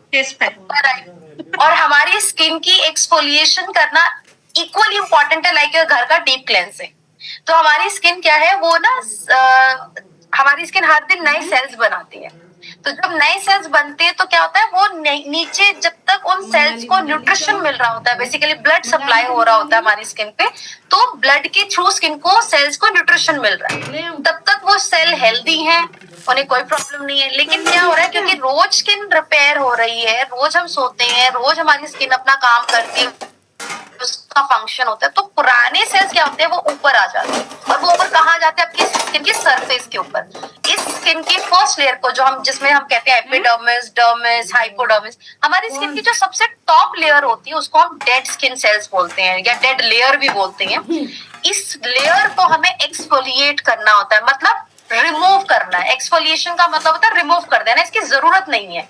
फेस पे। और हमारी स्किन की एक्सफोलिएशन करना इक्वली इम्पोर्टेंट है लाइक घर का डीप क्लेंजिंग। तो हमारी स्किन क्या है, वो ना हमारी स्किन हर दिन नए सेल्स बनाती है। तो जब नए सेल्स बनते हैं तो क्या होता है, वो नीचे जब तक उन सेल्स को न्यूट्रिशन मिल रहा होता है, बेसिकली ब्लड सप्लाई हो रहा होता है हमारी स्किन पे, तो ब्लड के थ्रू स्किन को सेल्स को न्यूट्रिशन मिल रहा है, तब तक वो सेल हेल्दी है, उन्हें कोई प्रॉब्लम नहीं है। लेकिन क्या हो रहा है, क्योंकि रोज स्किन रिपेयर हो रही है, रोज हम सोते हैं, रोज हमारी स्किन अपना काम करती है, उसका फंक्शन होता है, तो पुराने सेल्स क्या होते हैं वो ऊपर आ जाते हैं। और वो ऊपर कहाँ जाते हैं? आपकी स्किन की सरफेस के ऊपर। इस स्किन की फर्स्ट लेयर को जो हम जिसमें हम कहते हैं एपिडर्मिस, डर्मिस, हाइपोडर्मिस, हमारी स्किन की जो सबसे टॉप लेयर होती है उसको हम डेड स्किन सेल्स बोलते हैं या डेड लेयर भी बोलते हैं। इस लेयर को हमें एक्सफोलिएट करना होता है, मतलब रिमूव करना है। एक्सफोलिएशन का मतलब होता है रिमूव कर देना, इसकी जरूरत नहीं है।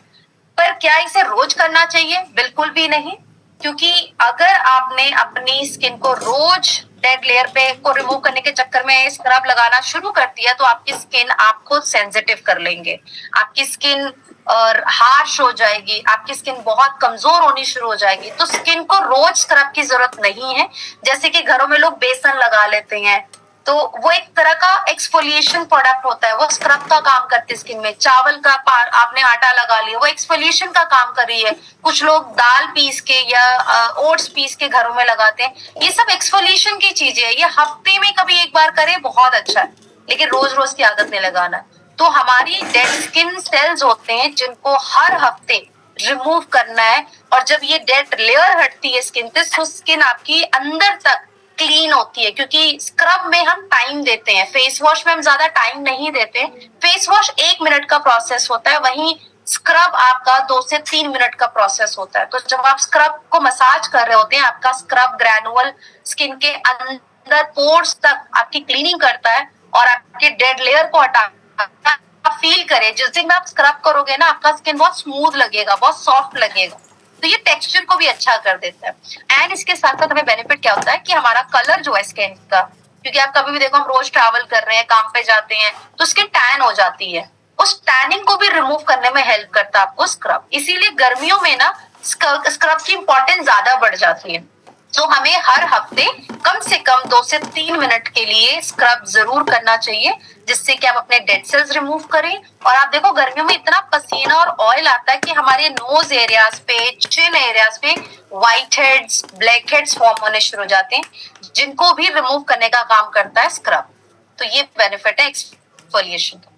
पर क्या इसे रोज करना चाहिए? बिल्कुल भी नहीं, क्योंकि अगर आपने अपनी स्किन को रोज डेड लेयर पे को रिमूव करने के चक्कर में स्क्रब लगाना शुरू कर दिया तो आपकी स्किन आपको सेंसिटिव कर लेंगे, आपकी स्किन और हार्श हो जाएगी, आपकी स्किन बहुत कमजोर होनी शुरू हो जाएगी। तो स्किन को रोज स्क्रब की जरूरत नहीं है। जैसे कि घरों में लोग बेसन लगा लेते हैं, तो वो एक तरह का एक्सफोलिएशन प्रोडक्ट होता है, वो स्क्रब का काम करती है स्किन में। चावल का आपने आटा लगा लिया, वो एक्सफोलिएशन का काम कर रही है। कुछ लोग दाल पीस के या ओट्स पीस के घरों में लगाते हैं, ये सब एक्सफोलिएशन की चीजें है। ये हफ्ते में कभी एक बार करे बहुत अच्छा है, लेकिन रोज रोज की आदत नहीं लगाना। तो हमारी डेड स्किन सेल्स होते हैं जिनको हर हफ्ते रिमूव करना है। और जब ये डेड लेयर हटती है स्किन से, तो स्किन आपकी अंदर तक क्लीन होती है, क्योंकि स्क्रब में हम टाइम देते हैं, फेस वॉश में हम ज्यादा टाइम नहीं देते। फेस वॉश 1 मिनट का प्रोसेस होता है, वहीं स्क्रब आपका 2 से 3 मिनट का प्रोसेस होता है। तो जब आप स्क्रब को मसाज कर रहे होते हैं, आपका स्क्रब ग्रैनुअल स्किन के अंदर पोर्स तक आपकी क्लीनिंग करता है और आपकी डेड लेयर को हटा फील करे। जिस दिन आप स्क्रब करोगे ना, आपका स्किन बहुत स्मूथ लगेगा, बहुत सॉफ्ट लगेगा, तो ये टेक्सचर को भी अच्छा कर देता है। एंड इसके साथ साथ हमें बेनिफिट क्या होता है कि हमारा कलर जो है स्किन का, क्योंकि आप कभी भी देखो, हम रोज ट्रैवल कर रहे हैं, काम पे जाते हैं, तो स्किन टैन हो जाती है, उस टैनिंग को भी रिमूव करने में हेल्प करता है आपको स्क्रब। इसीलिए गर्मियों में ना स्क्रब की इंपॉर्टेंस ज्यादा बढ़ जाती है। तो हमें हर हफ्ते कम से कम 2 से 3 मिनट के लिए स्क्रब जरूर करना चाहिए, जिससे कि आप अपने डेड सेल्स रिमूव करें। और आप देखो गर्मियों में इतना पसीना और ऑयल आता है कि हमारे नोज एरियाज पे, चिन एरियाज पे white heads, black heads form होने शुरू हो जाते हैं, जिनको भी रिमूव करने का काम करता है स्क्रब। तो ये बेनिफिट है एक्सफोलिएशन का।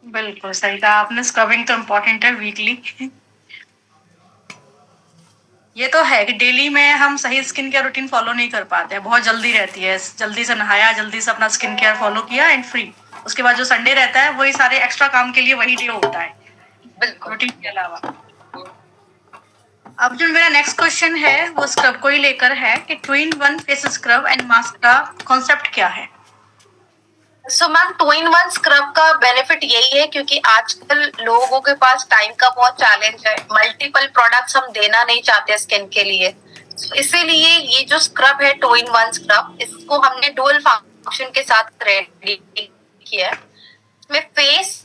बिल्कुल सही कहा आपने, स्क्रबिंग तो इम्पोर्टेंट है वीकली। ये तो है कि डेली में हम सही स्किन केयर रूटीन फॉलो नहीं कर पाते हैं, बहुत जल्दी रहती है, जल्दी से नहाया, जल्दी से अपना स्किन केयर फॉलो किया एंड फ्री। उसके बाद जो संडे रहता है वही सारे एक्स्ट्रा काम के लिए वही डे होता है, बिल्कुल रूटीन के अलावा। अब जो मेरा नेक्स्ट क्वेश्चन है वो स्क्रब को ही लेकर है कि 2-in-1 face scrub and mask का कॉन्सेप्ट क्या है? सो मैम, 2-in-1 स्क्रब का बेनिफिट यही है, क्योंकि आजकल लोगों के पास टाइम का बहुत चैलेंज है, मल्टीपल प्रोडक्ट्स हम देना नहीं चाहते स्किन के लिए। इसीलिए ये जो स्क्रब है 2-in-1 स्क्रब, इसको हमने डुअल फंक्शन के साथ रेडी किया है। इसमें फेस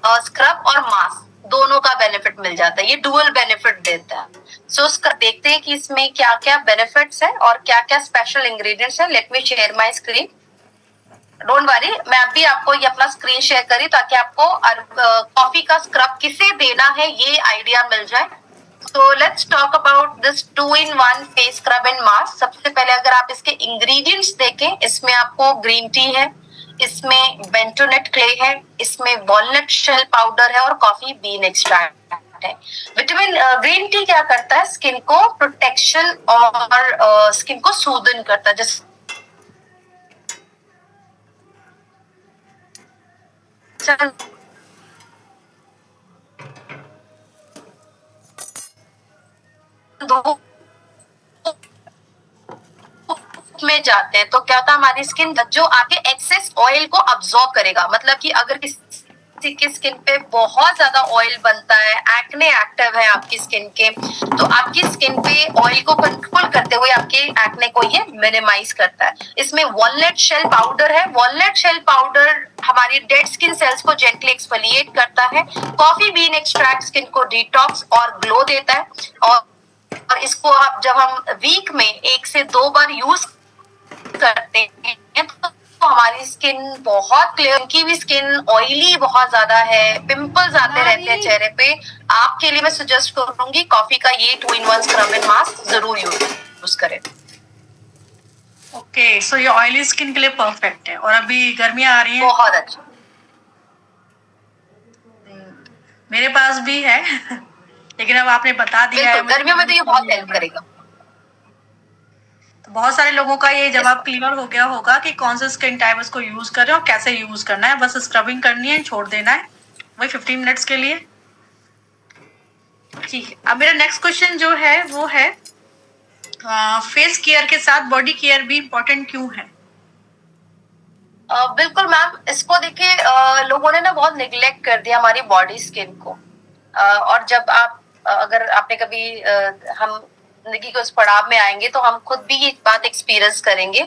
स्क्रब और मास्क दोनों का बेनिफिट मिल जाता है, ये डुअल बेनिफिट देता है। सो उसका देखते हैं कि इसमें क्या क्या बेनिफिट्स है और क्या क्या स्पेशल इंग्रेडिएंट्स है। Let me share my screen, don't worry, मैं अभी आपको ये अपना स्क्रीन शेयर करी ताकि आपको कॉफी का स्क्रब किसे देना है ये आइडिया मिल जाए। So let's talk about this 2-in-1 face scrub and mask. सबसे पहले अगर आप इसके इंग्रेडिएंट्स देखें, इसमें आपको ग्रीन टी है, इसमें बेंटोनेट क्ले है, इसमें वॉलनट शेल पाउडर है और कॉफी बीन एक्सट्रैक्ट है। विटामिन ग्रीन टी क्या करता है, स्किन को प्रोटेक्शन और स्किन को सूदन करता है। जैसे में जाते हैं तो क्या होता है, हमारी स्किन जो आपके एक्सेस ऑयल को अब्सॉर्ब करेगा। मतलब कि अगर किसी की स्किन पे बहुत ज्यादा ऑयल बनता है, एक्ने एक्टिव है आपकी स्किन के, तो आपकी स्किन पे ऑयल को कंट्रोल करते हुए आपके एक्ने को ये मिनिमाइज करता है। इसमें वॉलनट शेल पाउडर है, वॉलनट शेल पाउडर हमारी डेड स्किन सेल्स को जेंटली एक्सफोलिएट करता है। कॉफी बीन एक्सट्रैक्ट स्किन को डिटॉक्स और ग्लो देता है। और इसको आप जब हम वीक में 1 से 2 बार यूज करते हैं तो हमारी स्किन बहुत क्लियर, की भी स्किन ऑयली बहुत ज्यादा है, पिंपल्स आते रहते हैं चेहरे पे, आपके लिए मैं सजेस्ट करूंगी कॉफी का ये 2-in-1 स्क्रब एंड मास्क जरूर यूज करें। ओके, सो ये ऑयली स्किन के लिए परफेक्ट है। और अभी गर्मियाँ आ रही हैं, बहुत अच्छा। मेरे पास भी है लेकिन अब आपने बता दिया है बिल्कुल, मुझे, गर्मियों में तो ये बहुत हेल्प करेगा। तो बहुत सारे लोगों का ये यस। जवाब क्लियर हो गया होगा कि कौन सा स्किन टाइप इसको यूज करें और कैसे यूज करना है। बस स्क्रबिंग करनी है, छोड़ देना है वही 15 मिनट्स के लिए। ठीक है, अब मेरा नेक्स्ट क्वेश्चन जो है वो है फेस केयर के साथ बॉडी केयर भी इम्पोर्टेंट क्यों है? बिल्कुल मैम, इसको देखिए लोगों ने ना बहुत निग्लेक्ट कर दिया हमारी बॉडी स्किन को। और जब आप अगर आपने कभी हम जिंदगी के उस पड़ाव में आएंगे तो हम खुद भी ये बात एक्सपीरियंस करेंगे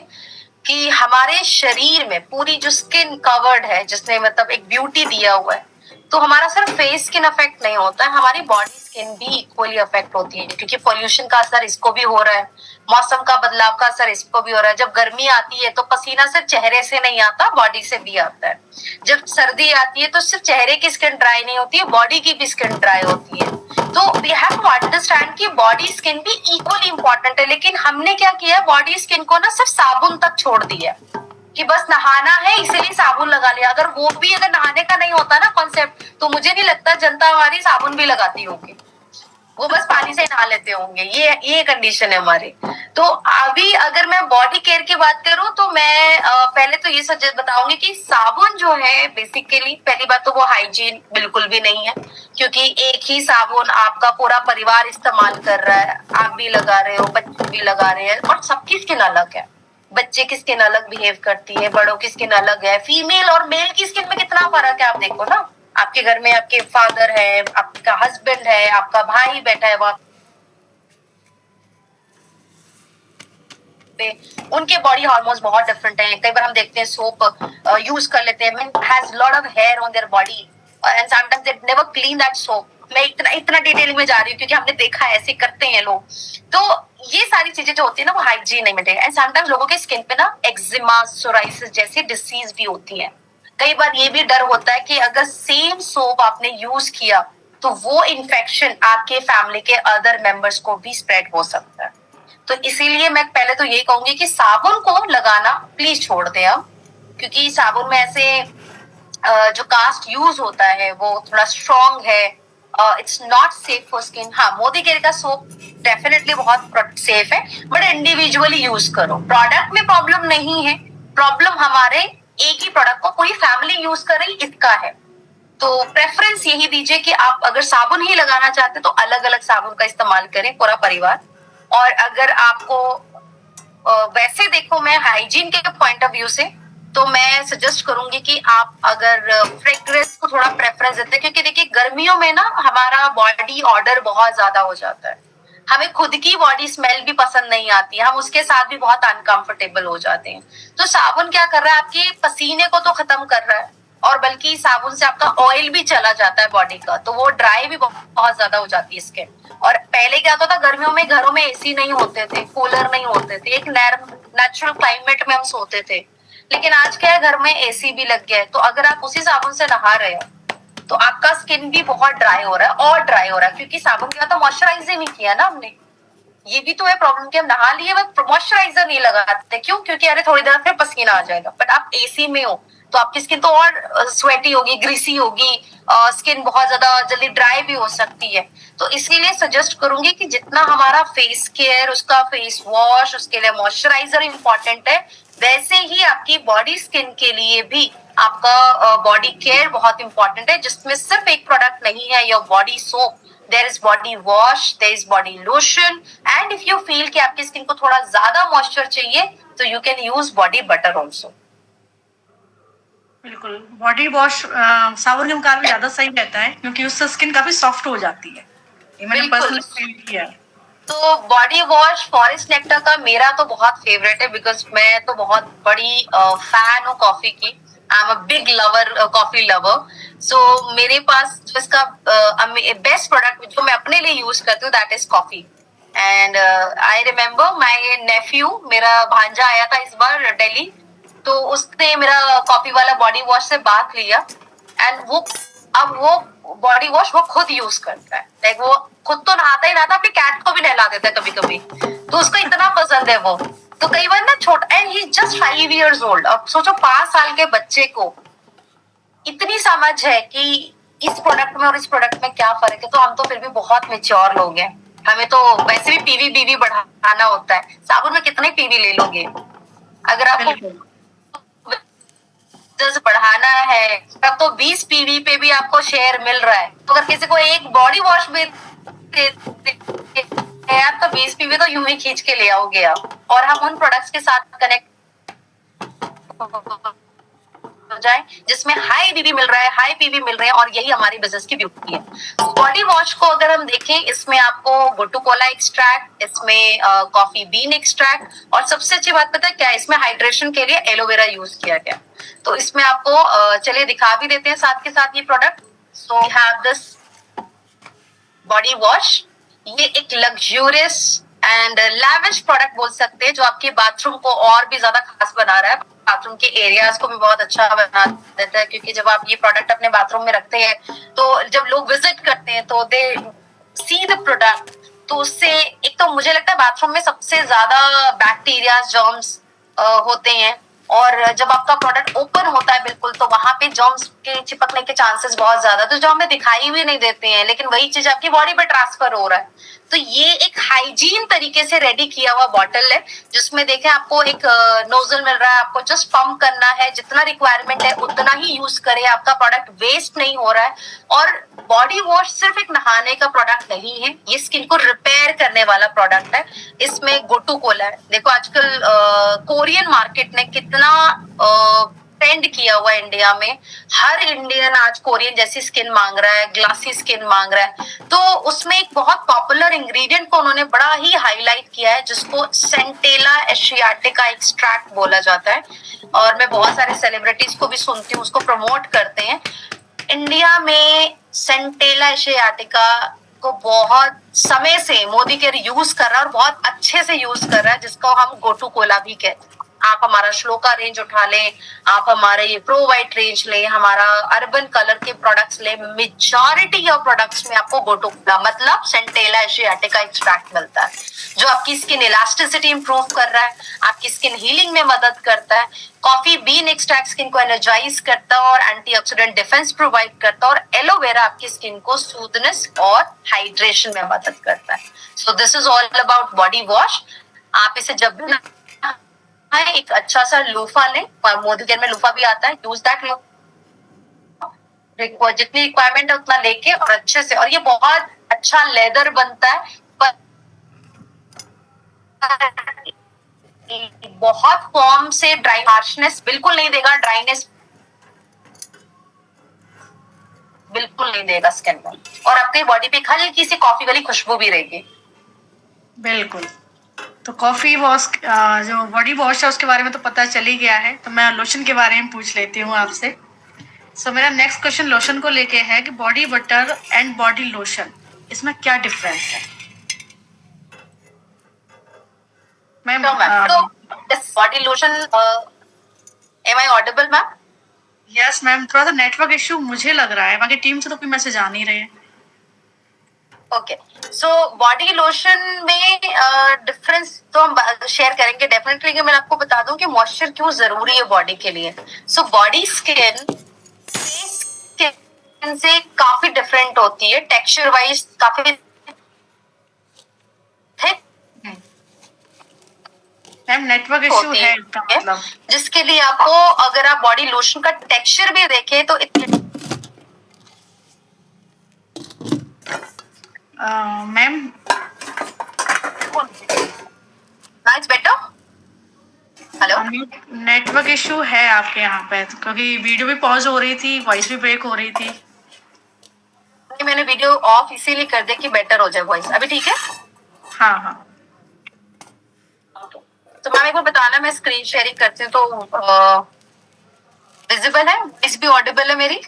कि हमारे शरीर में पूरी जो स्किन कवर्ड है, जिसने मतलब एक ब्यूटी दिया हुआ है, तो हमारा सिर्फ फेस स्किन अफेक्ट नहीं होता है, हमारी बॉडी स्किन भी इक्वली अफेक्ट होती है, क्योंकि पोल्यूशन का असर इसको भी हो रहा है, मौसम का बदलाव का असर इसको भी हो रहा है। जब गर्मी आती है तो पसीना सिर्फ चेहरे से नहीं आता, बॉडी से भी आता है। जब सर्दी आती है तो सिर्फ चेहरे की स्किन ड्राई नहीं होती है, बॉडी की भी स्किन ड्राई होती है। तो वी हैव टू अंडरस्टैंड कि बॉडी स्किन भी इक्वली इंपॉर्टेंट है। लेकिन हमने क्या किया, बॉडी स्किन को ना सिर्फ साबुन तक छोड़ दिया कि बस नहाना है इसलिए साबुन लगा लिया। अगर वो भी अगर नहाने का नहीं होता ना कॉन्सेप्ट, तो मुझे नहीं लगता जनता हमारी साबुन भी लगाती होगी, वो बस पानी से नहा लेते होंगे। ये कंडीशन है हमारी। तो अभी अगर मैं बॉडी केयर की बात करूं तो मैं पहले तो ये सजेस्ट बताऊंगी कि साबुन जो है बेसिकली, पहली बात तो वो हाइजीन बिल्कुल भी नहीं है, क्योंकि एक ही साबुन आपका पूरा परिवार इस्तेमाल कर रहा है, आप भी लगा रहे हो, बच्चे भी लगा रहे हैं, और सबकी स्किन अलग है। बच्चे की स्किन अलग बिहेव करती है, बड़ों की स्किन अलग है, फीमेल और मेल की स्किन में कितना फर्क है आप देखो ना। आपके घर में आपके फादर है, आपका हस्बैंड है, आपका भाई बैठा है वहां पे, उनके बॉडी हार्मोन्स बहुत डिफरेंट हैं। कई बार हम देखते हैं सोप यूज कर लेते हैं, has lot of hair on their body and sometimes they never clean that soap. मैं इतना डिटेलिंग में जा रही हूँ क्योंकि हमने देखा है ऐसे करते हैं लोग। तो ये सारी चीजें जो होती है ना, वो हाइजीन नहीं मेंटेन। एंड समटाइम्स लोगों के स्किन पे ना एक्जिमा, सोराइसिस जैसी डिसीज भी होती है। कई बार ये भी डर होता है कि अगर सेम सोप आपने यूज किया तो वो इन्फेक्शन आपके फैमिली के अदर मेंबर्स को भी स्प्रेड हो सकता है। तो इसीलिए मैं पहले तो यही कहूंगी कि साबुन को लगाना प्लीज छोड़ दें आप, क्योंकि साबुन में ऐसे जो कास्ट यूज होता है वो थोड़ा स्ट्रॉन्ग है, it's not safe for skin. हाँ, मोदी केयर का सोप डेफिनेटली बहुत सेफ है, बट इंडिविजुअली यूज करो। प्रोडक्ट में प्रॉब्लम नहीं है, प्रॉब्लम हमारे एक ही प्रोडक्ट को पूरी फैमिली यूज कर रही इसका है। तो प्रेफरेंस यही दीजिए कि आप अगर साबुन ही लगाना चाहते तो अलग अलग साबुन का इस्तेमाल करें पूरा परिवार। और अगर आपको वैसे देखो, मैं हाइजीन के पॉइंट ऑफ व्यू से तो मैं सजेस्ट करूंगी कि आप अगर फ्रेग्रेंस को थोड़ा प्रेफरेंस देते हैं, क्योंकि देखिए गर्मियों में ना हमारा बॉडी ऑर्डर बहुत ज्यादा हो जाता है, हमें खुद की बॉडी स्मेल भी पसंद नहीं आती है, हम उसके साथ भी बहुत अनकंफर्टेबल हो जाते हैं। तो साबुन क्या कर रहा है, आपके पसीने को तो खत्म कर रहा है, और बल्कि साबुन से आपका ऑयल भी चला जाता है बॉडी का, तो वो ड्राई भी बहुत ज्यादा हो जाती है स्किन। और पहले क्या होता था, गर्मियों में घरों में एसी नहीं होते थे, कूलर नहीं होते थे, एक नेचुरल क्लाइमेट में हम सोते थे। लेकिन आज क्या है, घर में एसी भी लग गया है, तो अगर आप उसी साबुन से नहा रहे हो तो आपका स्किन भी बहुत ड्राई हो रहा है, और ड्राई हो रहा है, क्योंकि साबुन के बाद तो मॉइस्चराइज ही नहीं किया ना हमने। ये भी तो है प्रॉब्लम कि हम नहा लिए बट मॉइस्चराइजर नहीं लगाते। क्यों? क्योंकि अरे थोड़ी देर फिर पसीना आ जाएगा। बट आप एसी में हो तो आपकी स्किन तो और स्वेटी होगी, ग्रीसी होगी, स्किन बहुत ज्यादा जल्दी ड्राई भी हो सकती है। तो इसीलिए सजेस्ट करूंगी कि जितना हमारा फेस केयर, उसका फेस वॉश, उसके लिए मॉइस्चराइजर इंपॉर्टेंट है, वैसे ही आपकी बॉडी स्किन के लिए भी आपका बॉडी केयर बहुत इंपॉर्टेंट है, जिसमें सिर्फ एक प्रोडक्ट नहीं है, your body soap, there is body wash, there is body lotion, and if you feel कि आपकी स्किन को थोड़ा ज्यादा मॉइस्चर चाहिए तो you can use body butter also। बिल्कुल, बॉडी वॉश साबुन के मुकाबले ज्यादा सही रहता है क्योंकि उससे स्किन काफी सॉफ्ट हो जाती है। ये मैंने पर्सनली फील किया है। तो बॉडी वॉश फॉरेस्ट नेक्टर का मेरा तो बहुत फेवरेट है, बिकॉज मैं तो बहुत बड़ी फैन हूँ कॉफी की। I am a big lover, coffee lover. So मेरे पास जो इसका बेस्ट प्रोडक्ट जो मैं अपने लिए यूज करती हूँ, that is coffee. And I remember my nephew, मेरा भांजा आया था इस बार दिल्ली, तो उसने मेरा कॉफी वाला बॉडी वॉश से बात लिया, एंड अब वो बॉडी वॉश वो खुद यूज करता है। लाइक वो खुद तो नहाता ही नहाता, अपने कैट को भी नहला देता है कभी कभी, तो उसको इतना पसंद है वो। तो कई बार ना छोटा, and he just 5 years old, अब सोचो 5 साल के बच्चे को इतनी समझ है कि इस प्रोडक्ट में और इस प्रोडक्ट में क्या फर्क है। तो हम तो फिर भी बहुत मेच्योर लोग हैं, हमें तो वैसे भी पीवी बीवी बढ़ाना होता है। साबुन में कितने पीवी ले लोगे? अगर आपको जैसे बढ़ाना है तब तो 20 पीवी पे भी आपको शेयर मिल रहा है। तो अगर किसी को एक बॉडी वॉश भी यार, तो 20 पीवी तो यूं ही खींच के ले आओगे आप, और हम उन प्रोडक्ट्स के साथ कनेक्ट हो जाए जिसमें हाई पीवी मिल रहा है, हाई पीवी मिल रहे हैं, और यही हमारी बिजनेस की ब्यूटी है। बॉडी वॉश को अगर हम देखें, इसमें आपको गोटू कोला एक्सट्रैक्ट, इसमें कॉफी बीन एक्सट्रैक्ट, और सबसे अच्छी बात पता है क्या, इसमें हाइड्रेशन के लिए एलोवेरा यूज किया गया। तो इसमें आपको चलिए दिखा भी देते हैं साथ के साथ ये product. So we have this body wash, ये एक लग्जूरियस एंड लैविश प्रोडक्ट बोल सकते हैं, जो आपके बाथरूम को और भी ज्यादा खास बना रहा है, बाथरूम के एरियाज को भी बहुत अच्छा बना देता है। क्योंकि जब आप ये प्रोडक्ट अपने बाथरूम में रखते हैं, तो जब लोग विजिट करते हैं तो दे सी द प्रोडक्ट, तो उससे एक तो मुझे लगता है बाथरूम में सबसे ज्यादा बैक्टीरिया जर्म्स होते हैं, और जब आपका प्रोडक्ट ओपन होता है बिल्कुल, तो वहां पे जर्म्स के चिपकने के चांसेस बहुत ज्यादा, तो जो हमें दिखाई भी नहीं देते हैं, लेकिन वही चीज आपकी बॉडी पे ट्रांसफर हो रहा है। तो ये एक हाइजीन तरीके से रेडी किया हुआ बॉटल है, जिसमें देखें आपको एक नोजल मिल रहा है, आपको जस्ट पंप करना है, जितना रिक्वायरमेंट है उतना ही यूज करें, आपका प्रोडक्ट वेस्ट नहीं हो रहा है। और बॉडी वॉश सिर्फ एक नहाने का प्रोडक्ट नहीं है, ये स्किन को रिपेयर करने वाला प्रोडक्ट है। इसमें गोटू कोला है, देखो आजकल कोरियन मार्केट ने कितना ट्रेंड किया हुआ है इंडिया में। हर इंडियन आज कोरियन जैसी स्किन मांग रहा है, ग्लासी स्किन मांग रहा है। तो उसमें एक बहुत पॉपुलर इंग्रेडिएंट को उन्होंने बड़ा ही हाईलाइट किया है, जिसको सेंटेला एशियाटिका एक्सट्रैक्ट बोला जाता है, और मैं बहुत सारे सेलिब्रिटीज को भी सुनती हूँ, उसको प्रमोट करते हैं। इंडिया में सेंटेला एशियाटिका को बहुत समय से मोदी केयर यूज कर रहा है, और बहुत अच्छे से यूज कर रहा है, जिसको हम गोटू कोला भी कहते हैं। आप हमारा श्लोका रेंज उठा लें, आप हमारे ये प्रो वाइट रेंज लें, हमारा अर्बन कलर के प्रोडक्ट्स लें, मेजॉरिटी ऑफ प्रोडक्ट्स में आपको गोटू कोला मतलब सेंटेला एशियाटिका एक्सट्रैक्ट मिलता है, जो आपकी स्किन इलास्टिसिटी इंप्रूव कर रहा है, आपकी स्किन हीलिंग में मदद करता है। कॉफी बीन एक्सट्रैक्ट स्किन को एनर्जाइज करता है और एंटीऑक्सीडेंट डिफेंस प्रोवाइड करता है, और एलोवेरा आपकी स्किन को सूदनेस और हाइड्रेशन में मदद करता है। So this is all about body wash. आप इसे जब भी एक अच्छा सा लूफा लें, मोदी केयर में लूफा भी आता है, यूज दैट लूफा, जितनी रिक्वायरमेंट है उतना लेके और अच्छे से, और ये बहुत अच्छा लेदर बनता है, बहुत फॉर्म से ड्राई हार्शनेस बिल्कुल नहीं देगा, ड्राइनेस बिल्कुल नहीं देगा स्किन में, और आपकी बॉडी पे हल्की सी कॉफी वाली खुशबू भी रहेगी। बिल्कुल। तो कॉफी वॉश जो बॉडी वॉश है उसके बारे में तो पता चल ही गया है, तो मैं लोशन के बारे में पूछ लेती हूँ आपसे। सो मेरा नेक्स्ट क्वेश्चन लोशन को लेके है कि body butter and body lotion, इसमें क्या डिफरेंस है मैम? तो body lotion, am I audible ma'am? Yes ma'am, थोड़ा सा नेटवर्क इश्यू मुझे लग रहा है, बाकी टीम से तो कोई मैसेज आ नहीं रहे हैं। ओके, सो बॉडी लोशन में डिफरेंस तो हम शेयर करेंगे डेफिनेटली। मैं आपको बता दूं कि मॉइस्चर क्यों जरूरी है बॉडी के लिए। सो बॉडी स्किन से काफी डिफरेंट होती है, टेक्सचर वाइज काफी मैम नेटवर्क इश्यू है इसका मतलब, जिसके लिए आपको अगर आप बॉडी लोशन का टेक्सचर भी देखें तो ma'am nice better. Hello, network issue है आपके यहाँ पे, क्योंकि वीडियो भी पॉज हो रही थी, वॉइस भी ब्रेक हो रही थी। मैंने वीडियो ऑफ इसीलिए कर दिया कि बेटर हो जाए वॉइस। अभी ठीक है? हाँ हाँ। तो मैम एक बार बताना, मैं स्क्रीन शेयरिंग करती हूँ तो विजिबल है, वॉइस भी ऑडिबल है मेरी?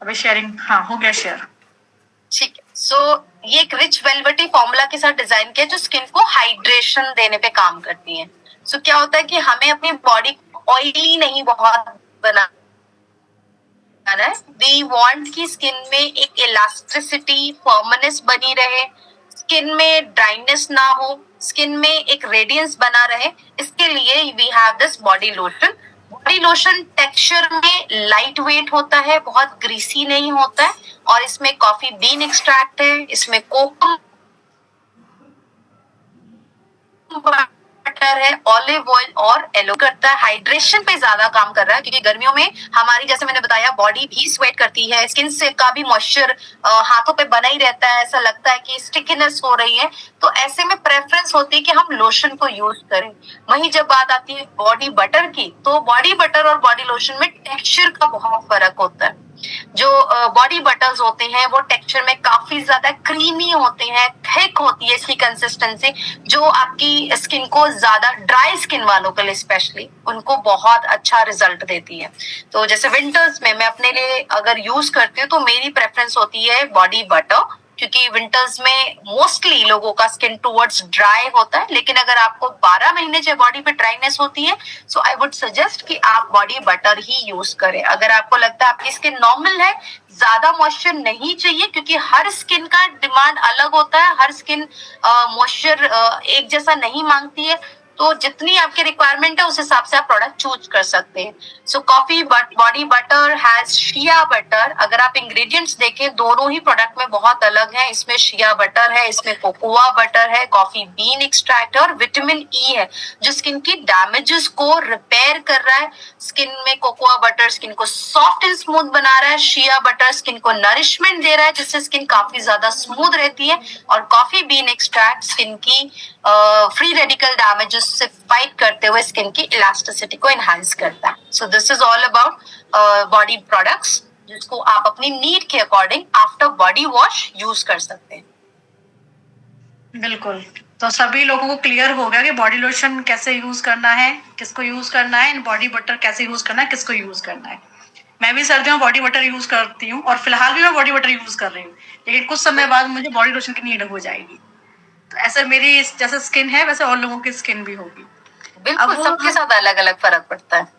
अभी शेयरिंग हाँ हो गया शेयर। ठीक है। सो ये एक रिच वेलवेटी फॉर्मूला के साथ डिजाइन किया जो स्किन को हाइड्रेशन देने पे काम करती है। सो क्या होता है कि हमें अपनी बॉडी ऑयली नहीं बहुत बनाना है, वी वांट की स्किन में एक इलास्टिसिटी, फर्मनेस बनी रहे, स्किन में ड्राइनेस ना हो, स्किन में एक रेडियंस बना रहे, इसके लिए we have this body lotion. Body lotion texture में लाइट वेट होता है, बहुत ग्रीसी नहीं होता है, और इसमें कॉफी बीन एक्सट्रैक्ट है, इसमें कोको बटर है, ऑलिव ऑयल और एलो करता है, हाइड्रेशन पे ज्यादा काम कर रहा है, क्योंकि गर्मियों में हमारी, जैसे मैंने बताया, बॉडी भी स्वेट करती है, स्किन से का भी मॉइस्चर हाथों पे बना ही रहता है, ऐसा लगता है कि स्टिकीनेस हो रही है, तो ऐसे में प्रेफरेंस होती है कि हम लोशन को यूज करें। वहीं जब बात आती है बॉडी बटर की, तो बॉडी बटर और बॉडी लोशन में टेक्सचर का बहुत फर्क होता है। जो बॉडी बटर्स होते हैं वो टेक्सचर में काफी ज्यादा क्रीमी होते हैं, थिक होती है इसकी कंसिस्टेंसी, जो आपकी स्किन को ज्यादा, ड्राई स्किन वालों के लिए स्पेशली, उनको बहुत अच्छा रिजल्ट देती है। तो जैसे विंटर्स में मैं अपने लिए अगर यूज करती हूँ तो मेरी प्रेफरेंस होती है बॉडी बटर, क्योंकि विंटर्स में मोस्टली लोगों का स्किन टूवर्ड्स ड्राई होता है, लेकिन अगर आपको 12 महीने जो बॉडी पे ड्राइनेस होती है, सो आई वुड सजेस्ट कि आप बॉडी बटर ही यूज करें। अगर आपको लगता है आपकी स्किन नॉर्मल है, ज्यादा मॉइस्चर नहीं चाहिए, क्योंकि हर स्किन का डिमांड अलग होता है, हर स्किन मॉइस्चर एक जैसा नहीं मांगती है, तो जितनी आपकी रिक्वायरमेंट है उस हिसाब से आप प्रोडक्ट चूज कर सकते हैं। So coffee body butter has shea butter. अगर आप इंग्रेडिएंट्स देखें, दोनों ही प्रोडक्ट में बहुत अलग है। इसमें शिया बटर है, इसमें कोकोआ बटर है, कॉफी बीन एक्सट्रैक्ट है, और विटामिन ई है जो स्किन की डैमेजेस को रिपेयर कर रहा है। स्किन में कोकोआ बटर स्किन को सॉफ्ट एंड स्मूथ बना रहा है, शिया बटर स्किन को नरिशमेंट दे रहा है जिससे स्किन काफी ज्यादा स्मूथ रहती है, और कॉफी बीन एक्सट्रैक्ट स्किन की फ्री रेडिकल डैमेजेस से फाइट करते हुए स्किन की इलास्टिसिटी को एनहांस करता है। So this is all about body products, जिसको आप अपनी नीड के according after body wash use कर सकते हैं। बिल्कुल, तो सभी लोगों को क्लियर हो गया कि बॉडी लोशन कैसे यूज करना है, किसको यूज करना है, एंड बॉडी बटर कैसे यूज करना है, किसको यूज करना है। मैं भी सर्दियों में बॉडी बटर यूज करती हूँ, और फिलहाल भी मैं बॉडी बटर यूज कर रही हूँ, लेकिन कुछ समय बाद मुझे बॉडी लोशन की नीड हो जाएगी। तो ऐसे मेरी जैसे स्किन है वैसे और लोगों की स्किन भी होगी। बिल्कुल, सबके साथ अलग अलग फर्क पड़ता है।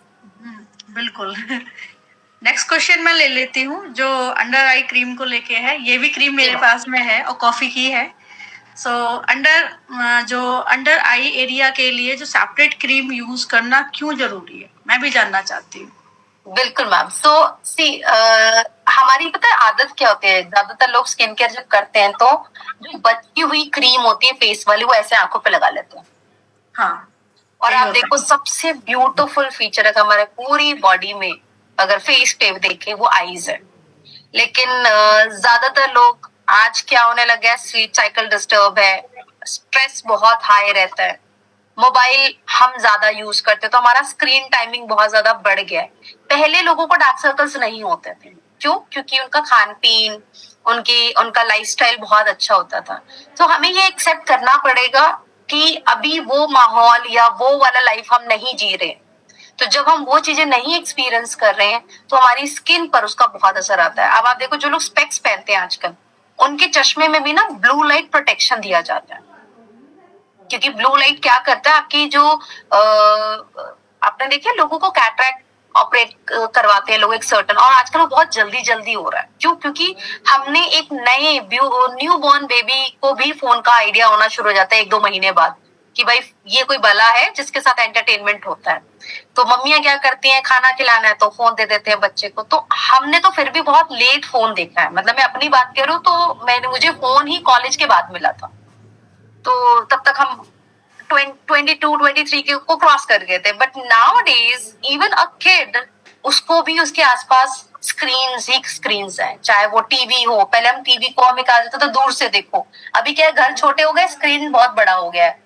बिल्कुल। नेक्स्ट क्वेश्चन मैं ले लेती हूँ, जो अंडर आई क्रीम को लेके है। ये भी क्रीम मेरे पास में है और कॉफी की है। सो जो अंडर आई एरिया के लिए जो सेपरेट क्रीम यूज करना क्यों जरूरी है, मैं भी जानना चाहती हूँ। बिल्कुल मैम। सो सी, हमारी पता है आदत क्या होती है, ज्यादातर लोग स्किन केयर जब करते हैं तो जो बची हुई क्रीम होती है फेस वाली, वो ऐसे आंखों पे लगा लेते हैं। हाँ, और आप देखो, सबसे ब्यूटीफुल फीचर है हमारे पूरी बॉडी में, अगर फेस पे देखें, वो आईज है। लेकिन ज्यादातर लोग, आज क्या होने लगा है, स्लीप साइकिल डिस्टर्ब है, स्ट्रेस बहुत हाई रहता है, मोबाइल हम ज्यादा यूज करते हैं, तो हमारा स्क्रीन टाइमिंग बहुत ज्यादा बढ़ गया है। पहले लोगों को डार्क सर्कल्स नहीं होते थे, क्यों? क्योंकि उनका खान पीन, उनका लाइफस्टाइल बहुत अच्छा होता था। तो हमें ये एक्सेप्ट करना पड़ेगा कि अभी वो माहौल या वो वाला लाइफ हम नहीं जी रहे। तो जब हम वो चीजें नहीं एक्सपीरियंस कर रहे हैं, तो हमारी स्किन पर उसका बहुत असर आता है। अब आप देखो, जो लोग स्पेक्स पहनते हैं आजकल, उनके चश्मे में भी ना ब्लू लाइट प्रोटेक्शन दिया जाता है, क्योंकि ब्लू लाइट क्या करता है, आपकी जो आपने देखिए, लोगों को कैटरैक्ट ऑपरेट करवाते हैं लोग एक सर्टन, और आजकल वो बहुत जल्दी जल्दी हो रहा है। क्यों? क्योंकि हमने एक नए न्यू बॉर्न बेबी को भी फोन का आइडिया होना शुरू हो जाता है 1-2 महीने बाद, कि भाई ये कोई बला है जिसके साथ एंटरटेनमेंट होता है। तो मम्मियां क्या करती हैं, खाना खिलाना है तो फोन दे देते हैं बच्चे को। तो हमने तो फिर भी बहुत लेट फोन देखा है, मतलब मैं अपनी बात करूं तो मुझे फोन ही कॉलेज के बाद मिला था, तो तब तक हम 22-23 को क्रॉस कर गए थे। But now days even a kid, उसको भी उसके आसपास स्क्रीन है, चाहे वो टीवी हो। पहले हम टीवी को हमें कहा जाता था दूर से देखो, अभी क्या है, घर छोटे हो गए, स्क्रीन बहुत बड़ा हो गया है।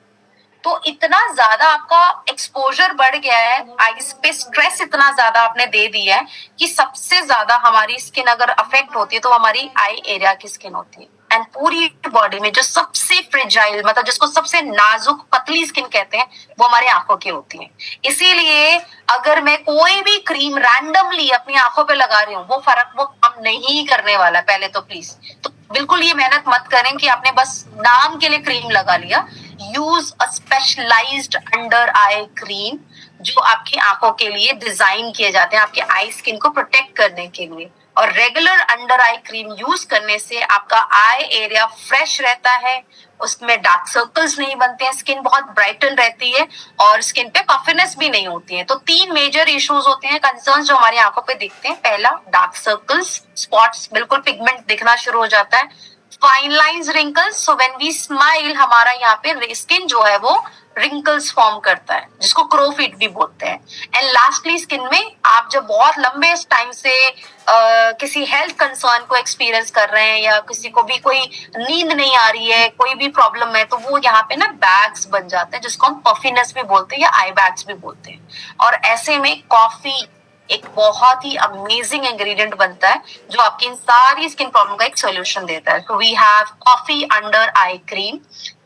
तो इतना ज्यादा आपका एक्सपोजर बढ़ गया है, आईज पे स्ट्रेस इतना ज्यादा आपने दे दिया है कि सबसे ज्यादा हमारी स्किन अगर अफेक्ट होती है तो हमारी आई एरिया की स्किन होती है। एंड पूरी बॉडी में जो सबसे फ्रेजाइल, मतलब जिसको सबसे नाजुक पतली स्किन कहते हैं, वो हमारी आंखों की होती है। इसीलिए अगर मैं कोई भी क्रीम रैंडमली अपनी आंखों पे लगा रही हूँ, वो फर्क वो काम नहीं करने वाला। पहले तो प्लीज, तो बिल्कुल ये मेहनत मत करें कि आपने बस नाम के लिए क्रीम लगा लिया। Use a specialised under eye cream, जो आपकी आंखों के लिए डिजाइन किए जाते हैं, आपके आई स्किन को प्रोटेक्ट करने के लिए। और regular under eye cream use करने से आपका आई एरिया फ्रेश रहता है, उसमें डार्क सर्कल्स नहीं बनते हैं, स्किन बहुत ब्राइटन रहती है और स्किन पे पफिनेस भी नहीं होती है। तो 3 मेजर इश्यूज होते हैं, कंसर्न्स जो हमारी आंखों पे दिखते हैं। पहला, डार्क सर्कल्स, स्पॉट्स, बिल्कुल पिगमेंट दिखना शुरू हो जाता है। Fine lines, wrinkles, so when we smile हमारा यहाँ पे स्किन जो है वो रिंकल्स फॉर्म करता है, जिसको क्रो फीट भी बोलते हैं। एंड लास्टली, स्किन में आप जब बहुत लंबे टाइम से किसी हेल्थ कंसर्न को एक्सपीरियंस कर रहे हैं या किसी को भी कोई नींद नहीं आ रही है, कोई भी प्रॉब्लम है, तो वो यहाँ पे ना बैग्स बन जाते हैं, जिसको हम पफिनेस भी बोलते हैं या आई बैग्स भी बोलते हैं। और ऐसे में कॉफी एक बहुत ही अमेजिंग इंग्रेडिएंट बनता है जो आपकी इन सारी स्किन प्रॉब्लम का एक सॉल्यूशन देता है। तो we have coffee under eye cream.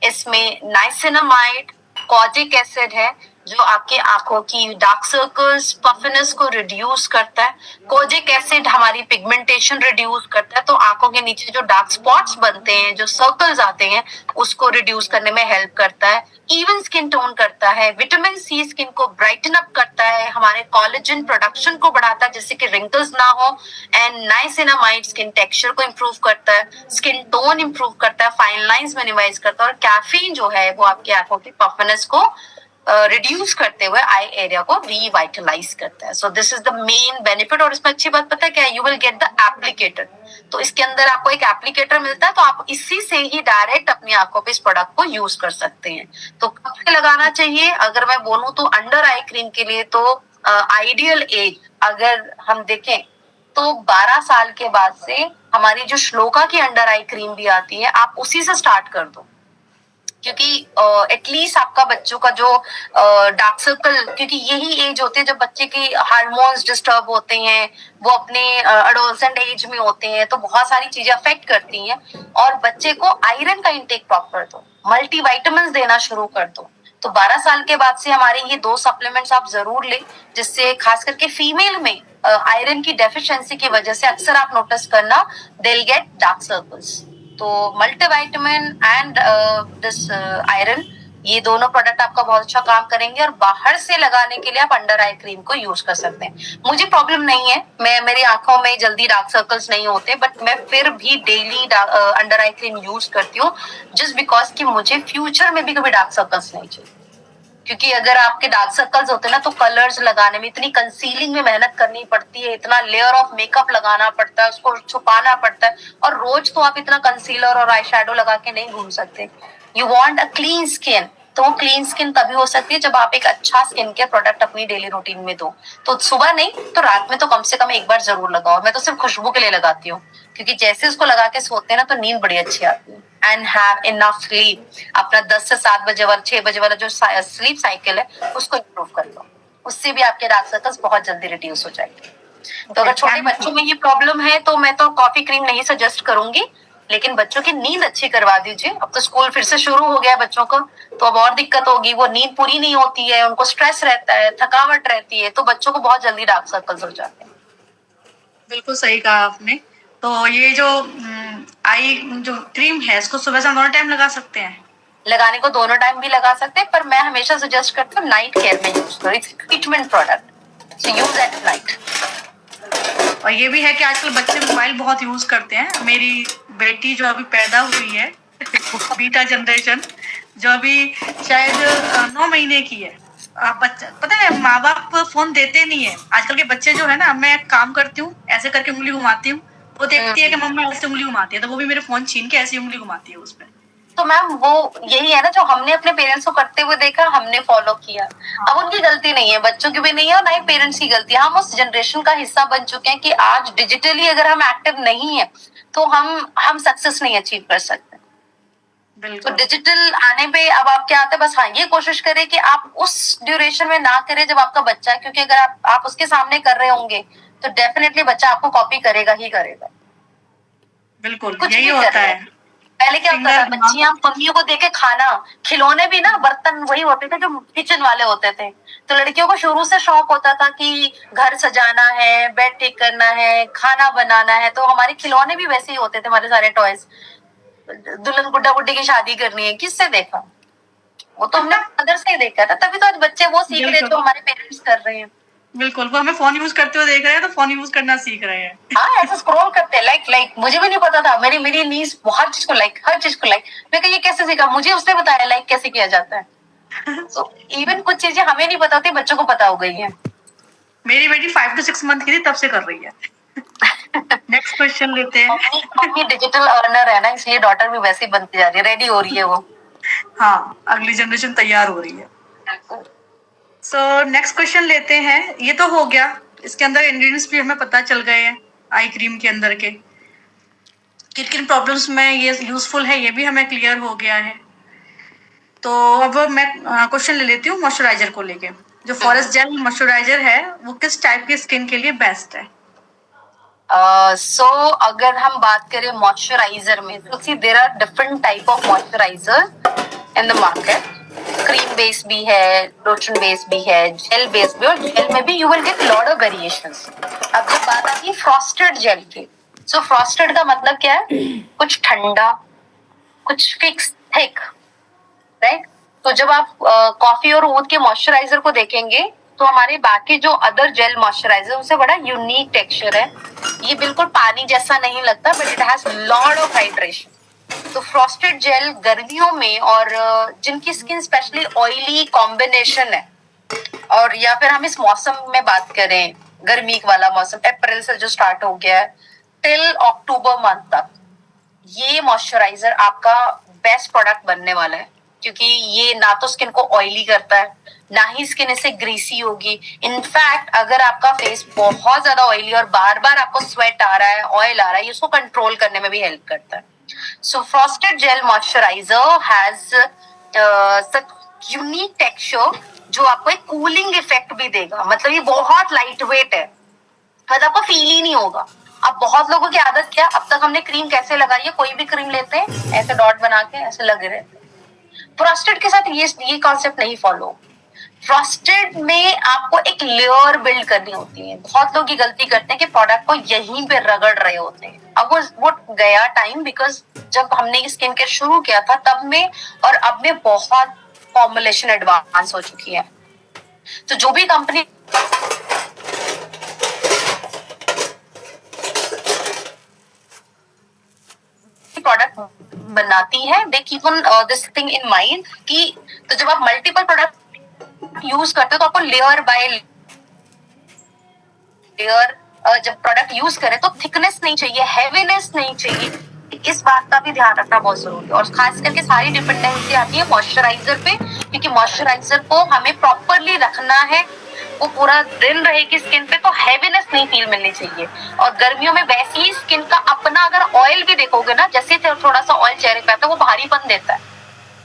इसमें नाइसिनामाइड, कॉजिक एसिड है जो आपके आंखों की डार्क सर्कल्स, पफिनेस को रिड्यूस करता है। कोजिक एसिड हमारी पिगमेंटेशन रिड्यूस करता है, तो आंखों के नीचे जो डार्क स्पॉट्स बनते हैं, जो सर्कल्स आते हैं, उसको रिड्यूस करने में हेल्प करता है। इवन स्किन टोन करता है। विटामिन सी स्किन को ब्राइटन अप करता है, हमारे कोलेजन प्रोडक्शन को बढ़ाता है जिससे कि रिंकल्स ना हो। एंड नाइसिनामाइड स्किन टेक्सचर को इम्प्रूव करता है, स्किन टोन इम्प्रूव करता है, फाइन लाइंस मिनिमाइज करता है। और कैफीन जो है वो आपकी आंखों की पफिनेस को रिड्यूस करते हुए आई एरिया को रिवाइटलाइज करता है। So this is the main benefit. और इसमें अच्छी बात पता है क्या है? You will get the applicator. तो इसके अंदर आपको एक एप्लीकेटर मिलता है, तो आप इसी से ही डायरेक्ट अपनी आंखों पे इस प्रोडक्ट को यूज कर सकते हैं। तो कब से लगाना चाहिए? अगर मैं बोलूं तो अंडर आई क्रीम के लिए तो आइडियल एज अगर हम देखें तो 12 साल के बाद से हमारी जो श्लोका की अंडर आई क्रीम भी आती है, आप उसी से स्टार्ट कर दो। क्योंकि एटलीस्ट आपका बच्चों का जो डार्क सर्कल, क्योंकि यही एज होती है जब बच्चे की हार्मोन्स डिस्टर्ब होते हैं, वो अपने एडोलसेंट एज में होते हैं, तो बहुत सारी चीजें अफेक्ट करती हैं। और बच्चे को आयरन का इंटेक प्रॉपर दो, मल्टीविटामिन्स देना शुरू कर दो। तो 12 साल के बाद से हमारे ये 2 सप्लीमेंट्स आप जरूर लें, जिससे खास करके फीमेल में आयरन की डेफिशिएंसी की वजह से अक्सर आप नोटिस करना they will get dark circles. तो मल्टीविटामिन एंड दिस आयरन, ये दोनों प्रोडक्ट आपका बहुत अच्छा काम करेंगे। और बाहर से लगाने के लिए आप अंडर आई क्रीम को यूज कर सकते हैं। मुझे प्रॉब्लम नहीं है, मेरी आंखों में जल्दी डार्क सर्कल्स नहीं होते, बट मैं फिर भी daily under eye cream use करती हूँ, जस्ट बिकॉज कि मुझे फ्यूचर में भी कभी डार्क सर्कल्स नहीं चाहिए। क्योंकि अगर आपके डार्क सर्कल्स होते हैं ना, तो कलर्स लगाने में, इतनी कंसीलिंग में मेहनत करनी पड़ती है, इतना लेयर ऑफ मेकअप लगाना पड़ता है, उसको छुपाना पड़ता है। और रोज तो आप इतना कंसीलर और आई शेडो लगा के नहीं घूम सकते। You want a clean skin. तो क्लीन स्किन तभी हो सकती है जब आप एक अच्छा स्किन केयर प्रोडक्ट अपनी डेली रूटीन में दो। तो सुबह नहीं तो रात में तो कम से कम एक बार जरूर लगाओ। मैं तो सिर्फ खुशबू के लिए लगाती हूँ, क्योंकि जैसे उसको लगा के सोते हैं ना, तो नींद बड़ी अच्छी आती है। And have enough sleep. अपना 10 से 7 बजे वाला, 6 बजे वाला जो स्लीप साइकिल है, उसको इम्प्रूव कर लो। उससे भी आपके डार्क सर्कल्स बहुत जल्दी रिड्यूस हो जाएंगे। तो अगर छोटे बच्चों में ये प्रॉब्लम है तो मैं तो कॉफी क्रीम नहीं सजेस्ट करूंगी, लेकिन बच्चों की नींद अच्छी करवा दीजिए। अब तो स्कूल फिर से शुरू हो गया है बच्चों का, तो अब और दिक्कत होगी। वो नींद पूरी नहीं होती है, उनको स्ट्रेस रहता है, थकावट रहती है, तो बच्चों को बहुत जल्दी डार्क सर्कल्स हो जाते हैं। बिल्कुल सही कहा आपने। तो ये जो आई जो क्रीम है, इसको सुबह शाम दोनों टाइम लगा सकते हैं? लगाने को दोनों टाइम भी लगा सकते हैं, पर मैं हमेशा सजेस्ट करती हूँ नाइट केयर में यूज करो। It's treatment product, so use at night. और ये भी है कि आजकल बच्चे मोबाइल बहुत यूज करते हैं। मेरी बेटी जो अभी पैदा हुई है, बीटा जनरेशन, जो अभी शायद 9 महीने की है, बच्चा पता है माँ बाप फोन देते नहीं है। आजकल के बच्चे जो है ना, मैं काम करती हूँ ऐसे करके उंगली घुमाती हूँ, वो देखती है कि मम्मा ऐसे उंगली घुमाती है, तो वो भी मेरे फोन छीन के ऐसी उंगली घुमाती है उसमें। तो मैम वो यही है ना, जो हमने अपने पेरेंट्स को करते हुए देखा, हमने फॉलो किया। अब उनकी गलती नहीं है, बच्चों की भी नहीं है और ना ही पेरेंट्स की गलती है। हम उस जनरेशन का हिस्सा बन चुके हैं कि आज डिजिटली अगर हम एक्टिव नहीं है तो हम सक्सेस नहीं अचीव कर सकते। तो डिजिटल आने पे अब आप क्या आते हैं, बस हाँ ये कोशिश करें कि आप उस ड्यूरेशन में ना करें जब आपका बच्चा है, क्योंकि अगर आप उसके सामने कर रहे होंगे तो डेफिनेटली बच्चा आपको कॉपी करेगा ही करेगा। बिल्कुल कुछ यही भी होता करेगा। है। पहले क्या होता था, बच्चियां मम्मियों को देखे खाना, खिलौने भी ना, बर्तन वही होते थे जो किचन वाले होते थे। तो लड़कियों को शुरू से शौक होता था कि घर सजाना है, बेड ठीक करना है, खाना बनाना है, तो हमारे खिलौने भी वैसे ही होते थे, हमारे सारे टॉयज। दुल्हन गुड्डा गुड्डी की शादी करनी है, किससे देखा? वो तो हमने मदर से ही देखा था, तभी तो आज बच्चे वो सीख रहे जो हमारे पेरेंट्स कर रहे हैं। बिल्कुल, वो हमें फोन यूज करते हुए देख रहे हैं तो फोन यूज करना सीख रहे हैं। हाँ, ऐसे स्क्रॉल करते हैं, लाइक मुझे भी नहीं पता था, मेरी नीस हर चीज को लाइक, हर चीज को लाइक। मैं कहा ये कैसे सीखा, मुझे उसने बताया लाइक कैसे किया जाता है। सो इवन कुछ चीजें हमें नहीं पता होती, बच्चों को पता हो गई है। मेरी बेटी 5 to 6 मंथ की थी तब से कर रही है। नेक्स्ट क्वेश्चन लेते हैं। मम्मी डिजिटल अर्नर है ना, इसलिए डॉटर भी वैसे ही बनती जा रही है, रेडी हो रही है वो। हाँ, अगली जनरेशन तैयार हो रही है। सो नेक्स्ट क्वेश्चन लेते हैं। ये तो हो गया, इसके अंदर इंग्रेडिएंट्स भी हमें पता चल गए हैं आई क्रीम के अंदर के, किन किन प्रॉब्लम्स में ये यूजफुल है ये भी हमें क्लियर हो गया है। तो अब मैं क्वेश्चन ले लेती हूँ मॉइस्चराइजर को लेके। जो फॉरेस्ट जेल मॉइस्चराइजर है वो किस टाइप की स्किन के लिए बेस्ट है? सो अगर हम बात करें मॉइस्चराइजर में, तो see there are different type of moisturiser in the market. Cream base भी है, लोशन बेस भी है, जेल बेस भी, और जेल में भी you will get lot of variations. अब जब बात आती है फ्रॉस्टेड जेल की, सो फ्रॉस्टेड का मतलब क्या है? कुछ ठंडा, कुछ फिक्स, थिक, राइट। तो जब आप कॉफी और ऊद के मॉइस्चराइजर को देखेंगे तो हमारे बाकी जो अदर जेल मॉइस्चराइजर उनसे बड़ा यूनिक टेक्सचर है। ये बिल्कुल पानी जैसा नहीं लगता, but it has lot of hydration. तो फ्रॉस्टेड जेल गर्मियों में, और जिनकी स्किन स्पेशली ऑयली कॉम्बिनेशन है, और या फिर हम इस मौसम में बात करें, गर्मी वाला मौसम अप्रैल से जो स्टार्ट हो गया है टिल अक्टूबर मंथ तक, ये मॉइस्चराइजर आपका बेस्ट प्रोडक्ट बनने वाला है। क्योंकि ये ना तो स्किन को ऑयली करता है, ना ही स्किन इससे ग्रीसी होगी। इनफैक्ट अगर आपका फेस बहुत ज्यादा ऑयली और बार बार आपको स्वेट आ रहा है, ऑयल आ रहा है, इसको कंट्रोल करने में भी हेल्प करता है। So frosted gel moisturiser has such unique texture जो आपको एक कूलिंग इफेक्ट भी देगा। मतलब ये बहुत लाइट वेट है, मतलब आपको फील ही नहीं होगा। अब बहुत लोगों की आदत क्या, अब तक हमने क्रीम कैसे लगाई है, कोई भी क्रीम लेते हैं ऐसे डॉट बना के ऐसे लगे रहते हैं। फ्रॉस्टेड के साथ ये कॉन्सेप्ट नहीं फॉलो। फ्रॉस्टेड में आपको एक लेयर बिल्ड करनी होती है। बहुत लोग ये गलती करते हैं कि प्रोडक्ट को यहीं पे रगड़ रहे होते हैं। अब वो गया टाइम, बिकॉज जब हमने स्किन केयर शुरू किया था तब में और अब में बहुत फॉर्मुलेशन एडवांस हो चुकी है। तो जो भी कंपनी प्रोडक्ट बनाती है, they keep on this thing in mind कि तो जब आप मल्टीपल प्रोडक्ट यूज करते हो तो आपको लेयर बाय लेयर जब प्रोडक्ट यूज करें तो थिकनेस नहीं चाहिए, हैवीनेस नहीं चाहिए। इस बात का भी ध्यान रखना बहुत जरूरी है। और खास करके सारी डिपेंडेंसी आती है मॉइस्चराइजर पे, क्योंकि मॉइस्चराइजर को हमें प्रॉपरली रखना है, वो पूरा दिन रहेगी स्किन पे तो हैवीनेस नहीं फील मिलनी चाहिए। और गर्मियों में वैसी ही स्किन का अपना अगर ऑयल भी देखोगे ना, जैसे थोड़ा सा ऑयल चेहरे पे आता है वो भारीपन देता है।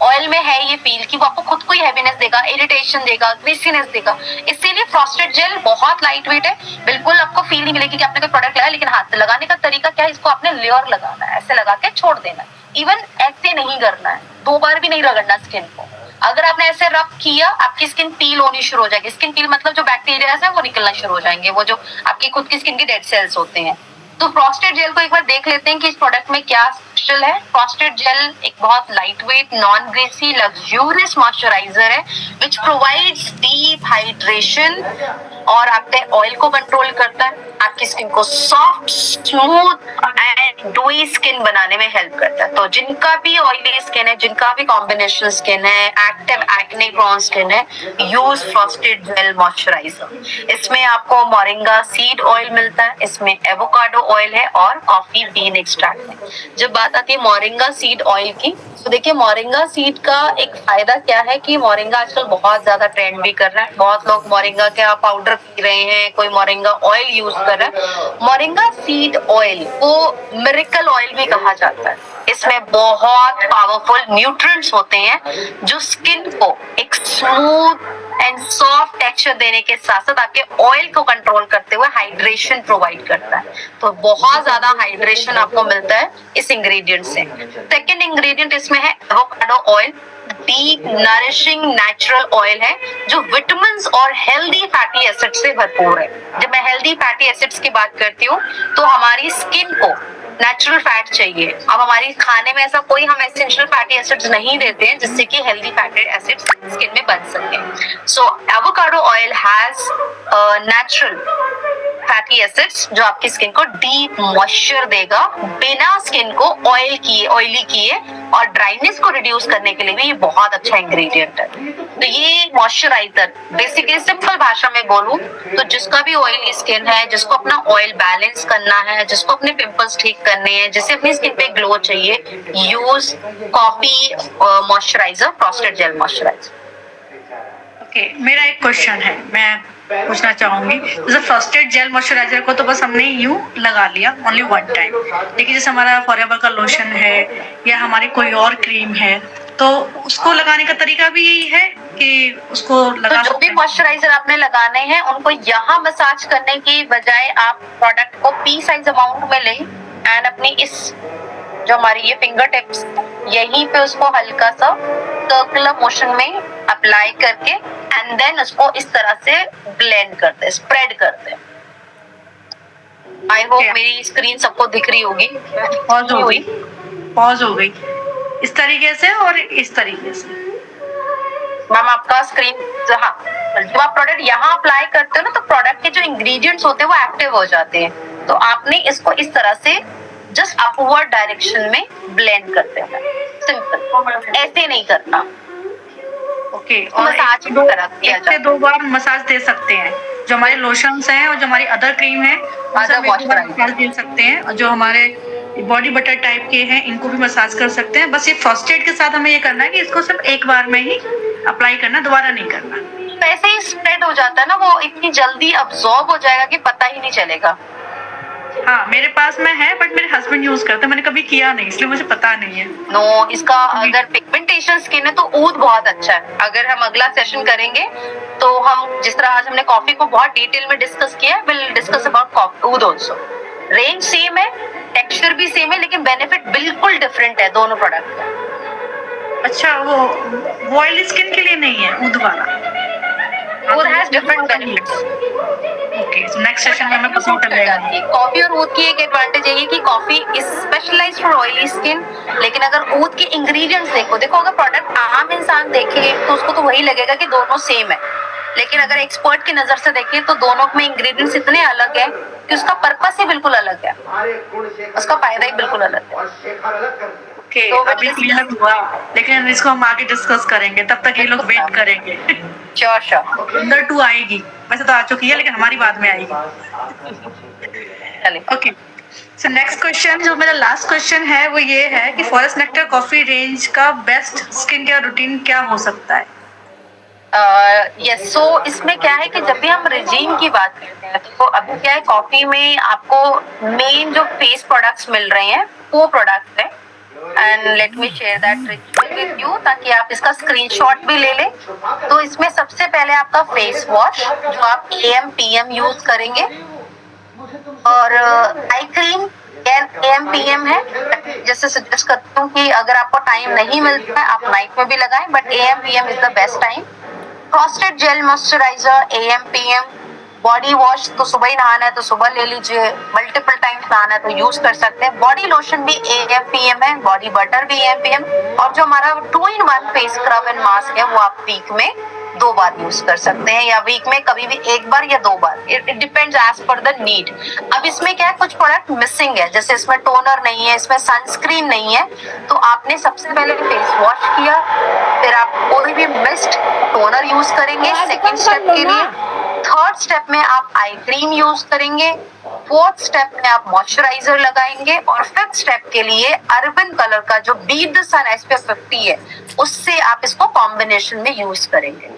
ऑयल में है ये फील कि वो आपको खुद को ही हैवीनेस देगा, इरिटेशन देगा, ग्रीसीनेस देगा। इसीलिए फ्रॉस्टेड जेल बहुत लाइट वेट है, बिल्कुल आपको फील नहीं मिलेगी कि आपने कोई प्रोडक्ट लगाया। लेकिन हाथ लगाने का तरीका क्या है, इसको आपने लेयर लगाना है, ऐसे लगा के छोड़ देना है। इवन ऐसे नहीं करना है, 2 बार भी नहीं रगड़ना स्किन को। अगर आपने ऐसे रब किया, आपकी स्किन पील होनी शुरू हो जाएगी। स्किन पील मतलब जो बैक्टीरिया है वो निकलना शुरू हो जाएंगे, वो जो आपकी खुद की स्किन के डेड सेल्स होते हैं। तो फ्रॉस्टेड जेल को एक बार देख लेते हैं कि इस प्रोडक्ट में क्या स्पेशल है। फ्रॉस्टेड जेल एक बहुत light weight, non greasy, luxurious moisturiser है विच प्रोवाइड्स डीप हाइड्रेशन और आपके ऑयल को कंट्रोल करता है, आपकी स्किन को soft, smooth and Doi skin बनाने में हेल्प करता है। तो जिनका भी ऑयली स्किन है, जिनका भी कॉम्बिनेशन स्किन है, एक्टिव एक्ने प्रोन स्किन है, यूज फ्रॉस्टेड जेल मॉइस्चराइजर। इसमें आपको मोरिंगा सीड ऑयल मिलता है, इसमें एवोकाडो ऑयल है और कॉफी बीन एक्सट्रैक्ट है। जब बात आती है मोरिंगा सीड ऑयल की, तो देखिए मोरिंगा सीड का एक फायदा क्या है कि मोरिंगा आजकल बहुत ज्यादा ट्रेंड भी कर रहा है। बहुत लोग मोरिंगा का पाउडर पी रहे हैं, कोई मोरिंगा ऑयल यूज कर रहा है। मोरिंगा सीड ऑयल को मिरेकल ऑयल भी कहा जाता है। इसमें बहुत पावरफुल न्यूट्रिएंट्स होते हैं जो स्किन को एक स्मूथ एंड सॉफ्ट टेक्सचर देने के साथ साथ आपके ऑयल को कंट्रोल करते हुए हाइड्रेशन प्रोवाइड करता है। तो बहुत ज्यादा हाइड्रेशन आपको मिलता है इस इंग्रेडिएंट से। सेकंड इंग्रेडिएंट इसमें है avocado oil. Deep nourishing natural oil है जो विटामिन्स और हेल्दी फैटी एसिड से भरपूर है। जब मैं हेल्दी फैटी एसिड्स की बात करती हूँ तो हमारी स्किन को नेचुरल फैट चाहिए। अब हमारी खाने में ऐसा कोई हम एसेंशियल फैटी एसिड्स नहीं देते हैं जिससे कि हेल्दी फैटी एसिड्स स्किन में बन सके। So avocado oil has natural fatty acids जो आपकी स्किन को डीप मॉइस्चर देगा बिना स्किन को ऑयली किए, और ड्राइनेस को रिड्यूस करने के लिए भी ये बहुत अच्छा इंग्रेडिएंट है। तो ये मॉइस्चराइजर बेसिकली सिंपल भाषा में बोलूं तो जिसका भी ऑयली स्किन है, जिसको अपना ऑयल बैलेंस करना है, जिसको अपने पिंपल्स ठीक करने हैं, जिसे अपनी स्किन पे ग्लो चाहिए, use coffee moisturiser, frosted gel moisturiser. Okay, मेरा एक क्वेश्चन है, मैं पूछना चाहूंगी। जैसे फ्रॉस्टेड जेल मॉइस्चराइजर को तो बस हमने यूं लगा लिया ओनली वन टाइम, लेकिन जैसे हमारा फॉरएवर का लोशन है या हमारी कोई और क्रीम है, तो उसको लगाने का तरीका भी यही है कि उसको लगा तो जो भी मॉइस्चराइजर आपने लगाने हैं उनको यहाँ मसाज करने की बजाय आप प्रोडक्ट को पी साइज अमाउंट में लें एंड अपनी इस जो हमारी ये फिंगर टिप्स यहीं पे उसको हल्का सा सर्कुलर मोशन में अप्लाई करके एंड देन उसको इस तरह से ब्लेंड करते, स्प्रेड करते। आई होप मेरी स्क्रीन सबको दिख रही होगी। पॉज हो गई इस तरीके से और इस तरीके से। मैम आपका स्क्रीन, हाँ, जब आप प्रोडक्ट यहाँ अप्लाई करते हो ना तो प्रोडक्ट के जो इंग्रेडिएंट्स होते हैं वो एक्टिव हो जाते हैं। तो आपने इसको इस तरह से जस्ट अपवर्ड डायरेक्शन में ब्लेंड करते हैं, सिंपल, ऐसे नहीं करना। ओके, और मसाज एक से दो बार मसाज दे सकते हैं। जो हमारे लोशंस हैं और जो हमारी अदर क्रीम है मसाज दे सकते हैं, और जो हमारे बॉडी बटर टाइप के हैं इनको भी मसाज कर सकते हैं। बस ये फ्रॉस्टेड के साथ हमें ये करना है कि इसको सिर्फ एक बार में ही अप्लाई करना, दोबारा नहीं करना। ऐसे ही स्प्रेड हो जाता है ना, वो इतनी जल्दी अब्सॉर्ब हो जाएगा कि पता ही नहीं चलेगा। हाँ, मेरे पास में है बट मेरे हस्बैंड यूज करते हैं, मैंने कभी किया नहीं इसलिए मुझे पता नहीं है। नो, इसका अगर पिगमेंटेशन स्किन है तो ऊद बहुत अच्छा है। अगर हम अगला सेशन करेंगे तो हम जिस तरह आज हमने कॉफी को बहुत डिटेल में डिस्कस किया है, will discuss about oud also. Range same है, टेक्सचर भी सेम है, लेकिन बेनिफिट बिल्कुल डिफरेंट है दोनों प्रोडक्ट का। अच्छा, वो ऑयली स्किन के लिए नहीं है ऊद वाला? Oud has different benefits. Okay, so next session में मैं पता कर लेंगे। कॉफी और ऊद की एक एडवांटेज ये है कि coffee is specialised for oily skin, लेकिन अगर ऊद के इंग्रेडिएंट्स देखो अगर प्रोडक्ट आम इंसान देखे तो उसको तो वही लगेगा कि दोनों सेम है, लेकिन अगर एक्सपर्ट की नजर से देखें तो दोनों में इंग्रेडिएंट्स इतने अलग है कि उसका पर्पस ही बिल्कुल अलग है, उसका फायदा ही बिल्कुल अलग है। तो अभी क्लियर हुआ, लेकिन इसको हम आगे डिस्कस करेंगे, तब तक ये लोग वेट करेंगे। श्योर नंबर 2 आएगी, वैसे तो आ चुकी है लेकिन हमारी बाद में आएगी। ओके, सो नेक्स्ट क्वेश्चन, जो मेरा लास्ट क्वेश्चन है वो ये है कि फॉरेस्ट नेक्टर कॉफी रेंज का बेस्ट स्किन केयर रूटीन क्या हो सकता है? यस, सो इसमें क्या है कि जब भी हम रेजीम की बात करते हैं तो अभी क्या है, कॉफी में आपको मेन जो फेस प्रोडक्ट्स मिल रहे हैं वो प्रोडक्ट्स है, and let me share that ritual with you ताकि आप इसका स्क्रीनशॉट भी ले लें। तो इसमें सबसे पहले आपका फेस वॉश जो आप AM PM यूज करेंगे, और आई क्रीम AM PM है, जैसे सजेस्ट करती हूँ कि अगर आपको टाइम नहीं मिलता है आप नाइट में भी लगाएं, but AM PM is the best time. Frosted gel moisturiser AM PM, body wash तो सुबह ही नहाना है तो सुबह ले लीजिए, मल्टीपल टाइम्स नहाना है तो यूज कर सकते हैं। बॉडी लोशन भी AM PM है, बॉडी बटर भी AM PM, और जो हमारा 2-in-1 face scrub and mask है वो आप वीक में 2 बार यूज कर सकते हैं, या वीक में कभी भी 1 बार या 2 बार, इट डिपेंड्स एज पर द नीड। अब इसमें क्या है, कुछ प्रोडक्ट मिसिंग है, जैसे इसमें टोनर नहीं है, इसमें सनस्क्रीन नहीं है, तो आपने सबसे पहले फेस वॉश किया, फिर आप कोई भी मिस्ट टोनर यूज करेंगे सेकेंड स्टेप के लिए, थर्ड स्टेप में आप आई क्रीम यूज करेंगे, फोर्थ स्टेप में आप मॉइस्चराइजर लगाएंगे, और फिफ्थ स्टेप के लिए अर्बन कलर का जो बीट द सन SPF 50 है उससे आप इसको कॉम्बिनेशन में यूज करेंगे।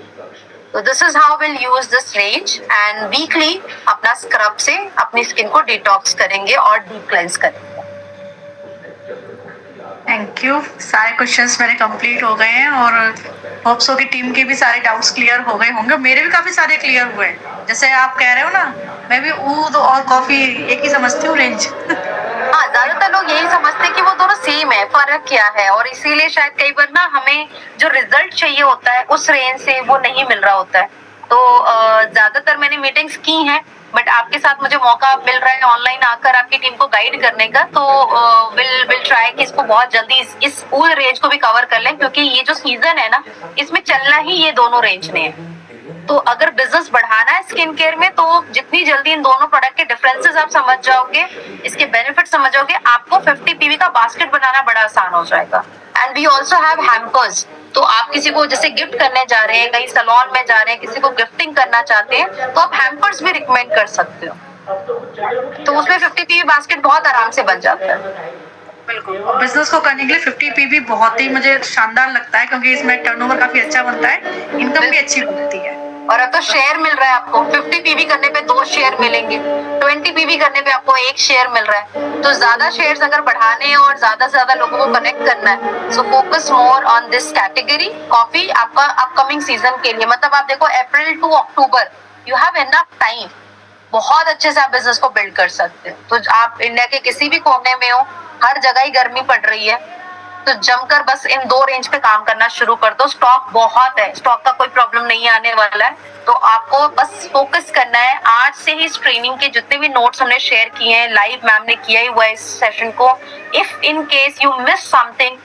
तो this is how will use this range, and weekly अपना स्क्रब से अपनी स्किन को डिटॉक्स करेंगे और डीप क्लेंस करेंगे। थैंक यू, सारे क्वेश्चंस मेरे कंप्लीट हो गए हैं और होप सो की टीम के भी सारे डाउट्स क्लियर हो गए होंगे, मेरे भी काफी सारे क्लियर हुए। जैसे आप कह रहे हो ना, मैं भी ऊद और कॉफी एक ही समझती हूँ रेंज। हाँ, ज्यादातर लोग यही समझते हैं कि वो दोनों सेम है, फर्क क्या है, और इसीलिए शायद कई बार ना हमें जो रिजल्ट चाहिए होता है उस रेंज से वो नहीं मिल रहा होता है। तो ज्यादातर मैंने मीटिंग्स की हैं बट आपके साथ मुझे मौका मिल रहा है ऑनलाइन आकर आपकी टीम को गाइड करने का, तो विल ट्राई कि इसको बहुत जल्दी इस पूरे रेंज को भी कवर कर लें, क्योंकि ये जो सीजन है ना, इसमें चलना ही ये दोनों रेंज ने है। तो अगर बिजनेस बढ़ाना है स्किन केयर में, तो जितनी जल्दी इन दोनों प्रोडक्ट के डिफरेंसेस आप समझ जाओगे, इसके बेनिफिट समझ जाओगे, आपको 50 पीवी का बास्केट बनाना बड़ा आसान हो जाएगा। And we also have hampers, तो आप किसी को जैसे गिफ्ट करने जा रहे हैं, कहीं सैलून में जा रहे हैं, किसी को गिफ्टिंग करना चाहते हैं, तो आप हैम्पर्स भी रिकमेंड कर सकते हो। तो उसमें 50 पीवी बास्केट बहुत आराम से बन जाता है। बिल्कुल, और बिजनेस को करने के लिए 50 पीवी बहुत ही मुझे शानदार लगता है, क्योंकि इसमें टर्नओवर काफी अच्छा बनता है, इनकम भी अच्छी बनती है। और अब तो शेयर मिल रहा है आपको, 50 पीवी करने पे 2 शेयर मिलेंगे, 20 पीवी करने पे आपको 1 शेयर मिल रहा है। तो ज्यादा शेयर्स अगर बढ़ाने हैं और ज्यादा से ज्यादा लोगों को कनेक्ट करना है, so focus more on this category coffee आपका अपकमिंग सीजन के लिए। मतलब आप देखो April to October you have enough time, बहुत अच्छे से आप बिजनेस को बिल्ड कर सकते हो। तो आप इंडिया के किसी भी कोने में हो, हर जगह ही गर्मी पड़ रही है, तो जमकर बस इन 2 रेंज पे काम करना शुरू कर दो। स्टॉक बहुत है, स्टॉक का कोई प्रॉब्लम नहीं आने वाला है। तो आपको बस फोकस करना है। आज से ही इस ट्रेनिंग के जितने भी नोट्स हमने शेयर किए हैं, लाइव मैम ने किया ही हुआ है इस सेशन को। If in case you miss something,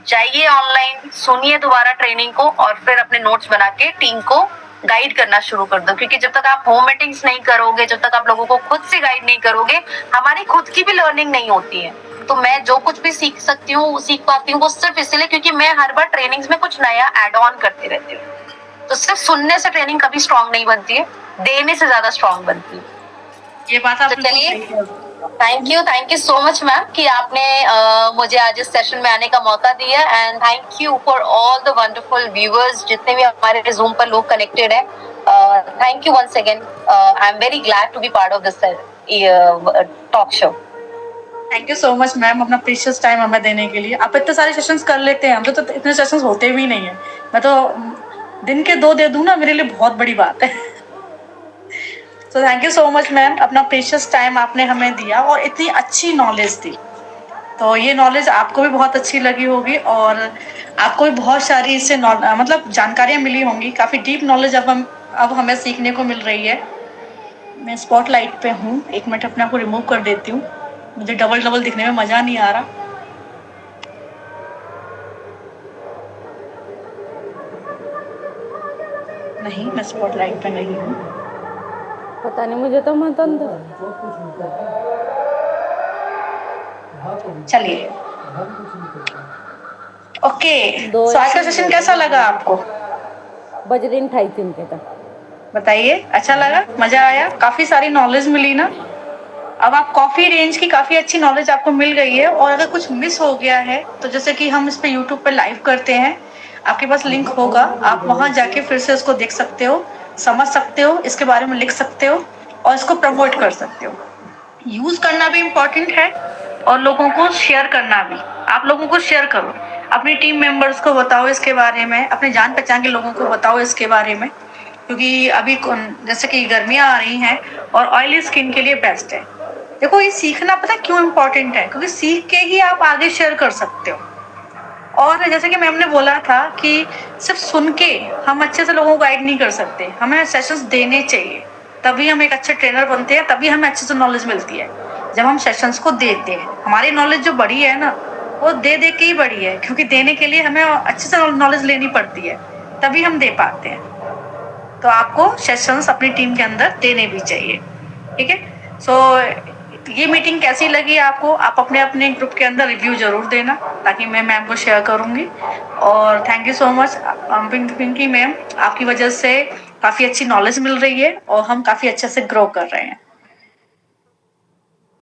जाइए ऑनलाइन, सुनिए दोबारा ट्रेनिंग को और फिर अपने नोट्स बना के टीम को गाइड करना शुरू कर दो। क्योंकि जब तक आप होम मीटिंग्स नहीं करोगे, जब तक आप लोगों को खुद से गाइड नहीं करोगे, हमारी खुद की भी लर्निंग नहीं होती है। तो मैं जो कुछ भी सीख सकती हूँ, सीख पाती हूँ, वो सिर्फ इसलिए क्योंकि मैं हर बार ट्रेनिंग्स में कुछ नया ऐड ऑन करती रहती हूँ। तो सिर्फ सुनने से ट्रेनिंग कभी स्ट्रांग नहीं बनती है, देने से ज्यादा स्ट्रांग बनती है। ये बात आप चलिए, thank you so much ma'am कि आपने मुझे आज इस सेशन में आने का मौका दिया। And thank you for all the wonderful viewers जितने भी हमारे जूम पर लोग कनेक्टेड है। Thank you once again, I am very glad to be part of this talk show. Thank you so much ma'am, अपना प्रीशियस टाइम हमें देने के लिए। आप इतने सारे सेशंस कर लेते हैं, हम तो इतने सेशंस होते भी नहीं है। मैं तो दिन के 2 दे दूं ना, मेरे लिए बहुत बड़ी बात है। तो thank you so much ma'am, अपना प्रीशियस टाइम आपने हमें दिया और इतनी अच्छी नॉलेज दी। तो ये नॉलेज आपको भी बहुत अच्छी लगी होगी और आपको भी बहुत सारी इससे मतलब जानकारियाँ मिली होंगी। काफ़ी डीप नॉलेज अब हमें सीखने को मिल रही है। मैं स्पॉटलाइट पे हूँ, 1 मिनट अपने आप को रिमूव कर देती हूँ, मुझे डबल दिखने में मज़ा नहीं आ रहा। नहीं, मैं स्पॉटलाइट पे नहीं हूँ, पता नहीं मुझे तो मत अंदर। चलिए ओके। सो आज का सेशन कैसा लगा आपको? बजरीन 28 के था, बताइए, अच्छा लगा, मजा आया, काफी सारी नॉलेज मिली ना। अब आप कॉफी रेंज की काफी अच्छी नॉलेज आपको मिल गई है। और अगर कुछ मिस हो गया है तो जैसे कि हम इस पे यूट्यूब पे लाइव करते हैं, आपके पास लिंक होगा, आप वहां जाके फिर से उसको देख सकते हो, समझ सकते हो, इसके बारे में लिख सकते हो और इसको प्रमोट कर सकते हो। यूज करना भी इम्पोर्टेंट है और लोगों को शेयर करना भी। आप लोगों को शेयर करो, अपनी टीम मेंबर्स को बताओ इसके बारे में, अपने जान पहचान के लोगों को बताओ इसके बारे में, क्योंकि अभी जैसे कि गर्मियाँ आ रही हैं और ऑयली स्किन के लिए बेस्ट है। देखो, ये सीखना पता है क्यों इम्पोर्टेंट है? क्योंकि सीख के ही आप आगे शेयर कर सकते हो। और जैसे कि मैम ने बोला था कि सिर्फ सुन के हम अच्छे से लोगों को गाइड नहीं कर सकते, हमें सेशंस देने चाहिए, तभी हम एक अच्छे ट्रेनर बनते हैं, तभी हमें अच्छे से नॉलेज मिलती है। जब हम सेशंस को देते हैं, हमारी नॉलेज जो बड़ी है ना, वो दे के ही बड़ी है, क्योंकि देने के लिए हमें अच्छे से नॉलेज लेनी पड़ती है, तभी हम दे पाते हैं। तो आपको सेशंस अपनी टीम के अंदर देने भी चाहिए, ठीक है। सो ये मीटिंग कैसी लगी आपको? आप अपने अपने ग्रुप के अंदर रिव्यू जरूर देना, ताकि मैं मैम को शेयर करूंगी। और thank you so much Pinky ma'am, आपकी वजह से काफ़ी अच्छी नॉलेज मिल रही है और हम काफ़ी अच्छे से ग्रो कर रहे हैं।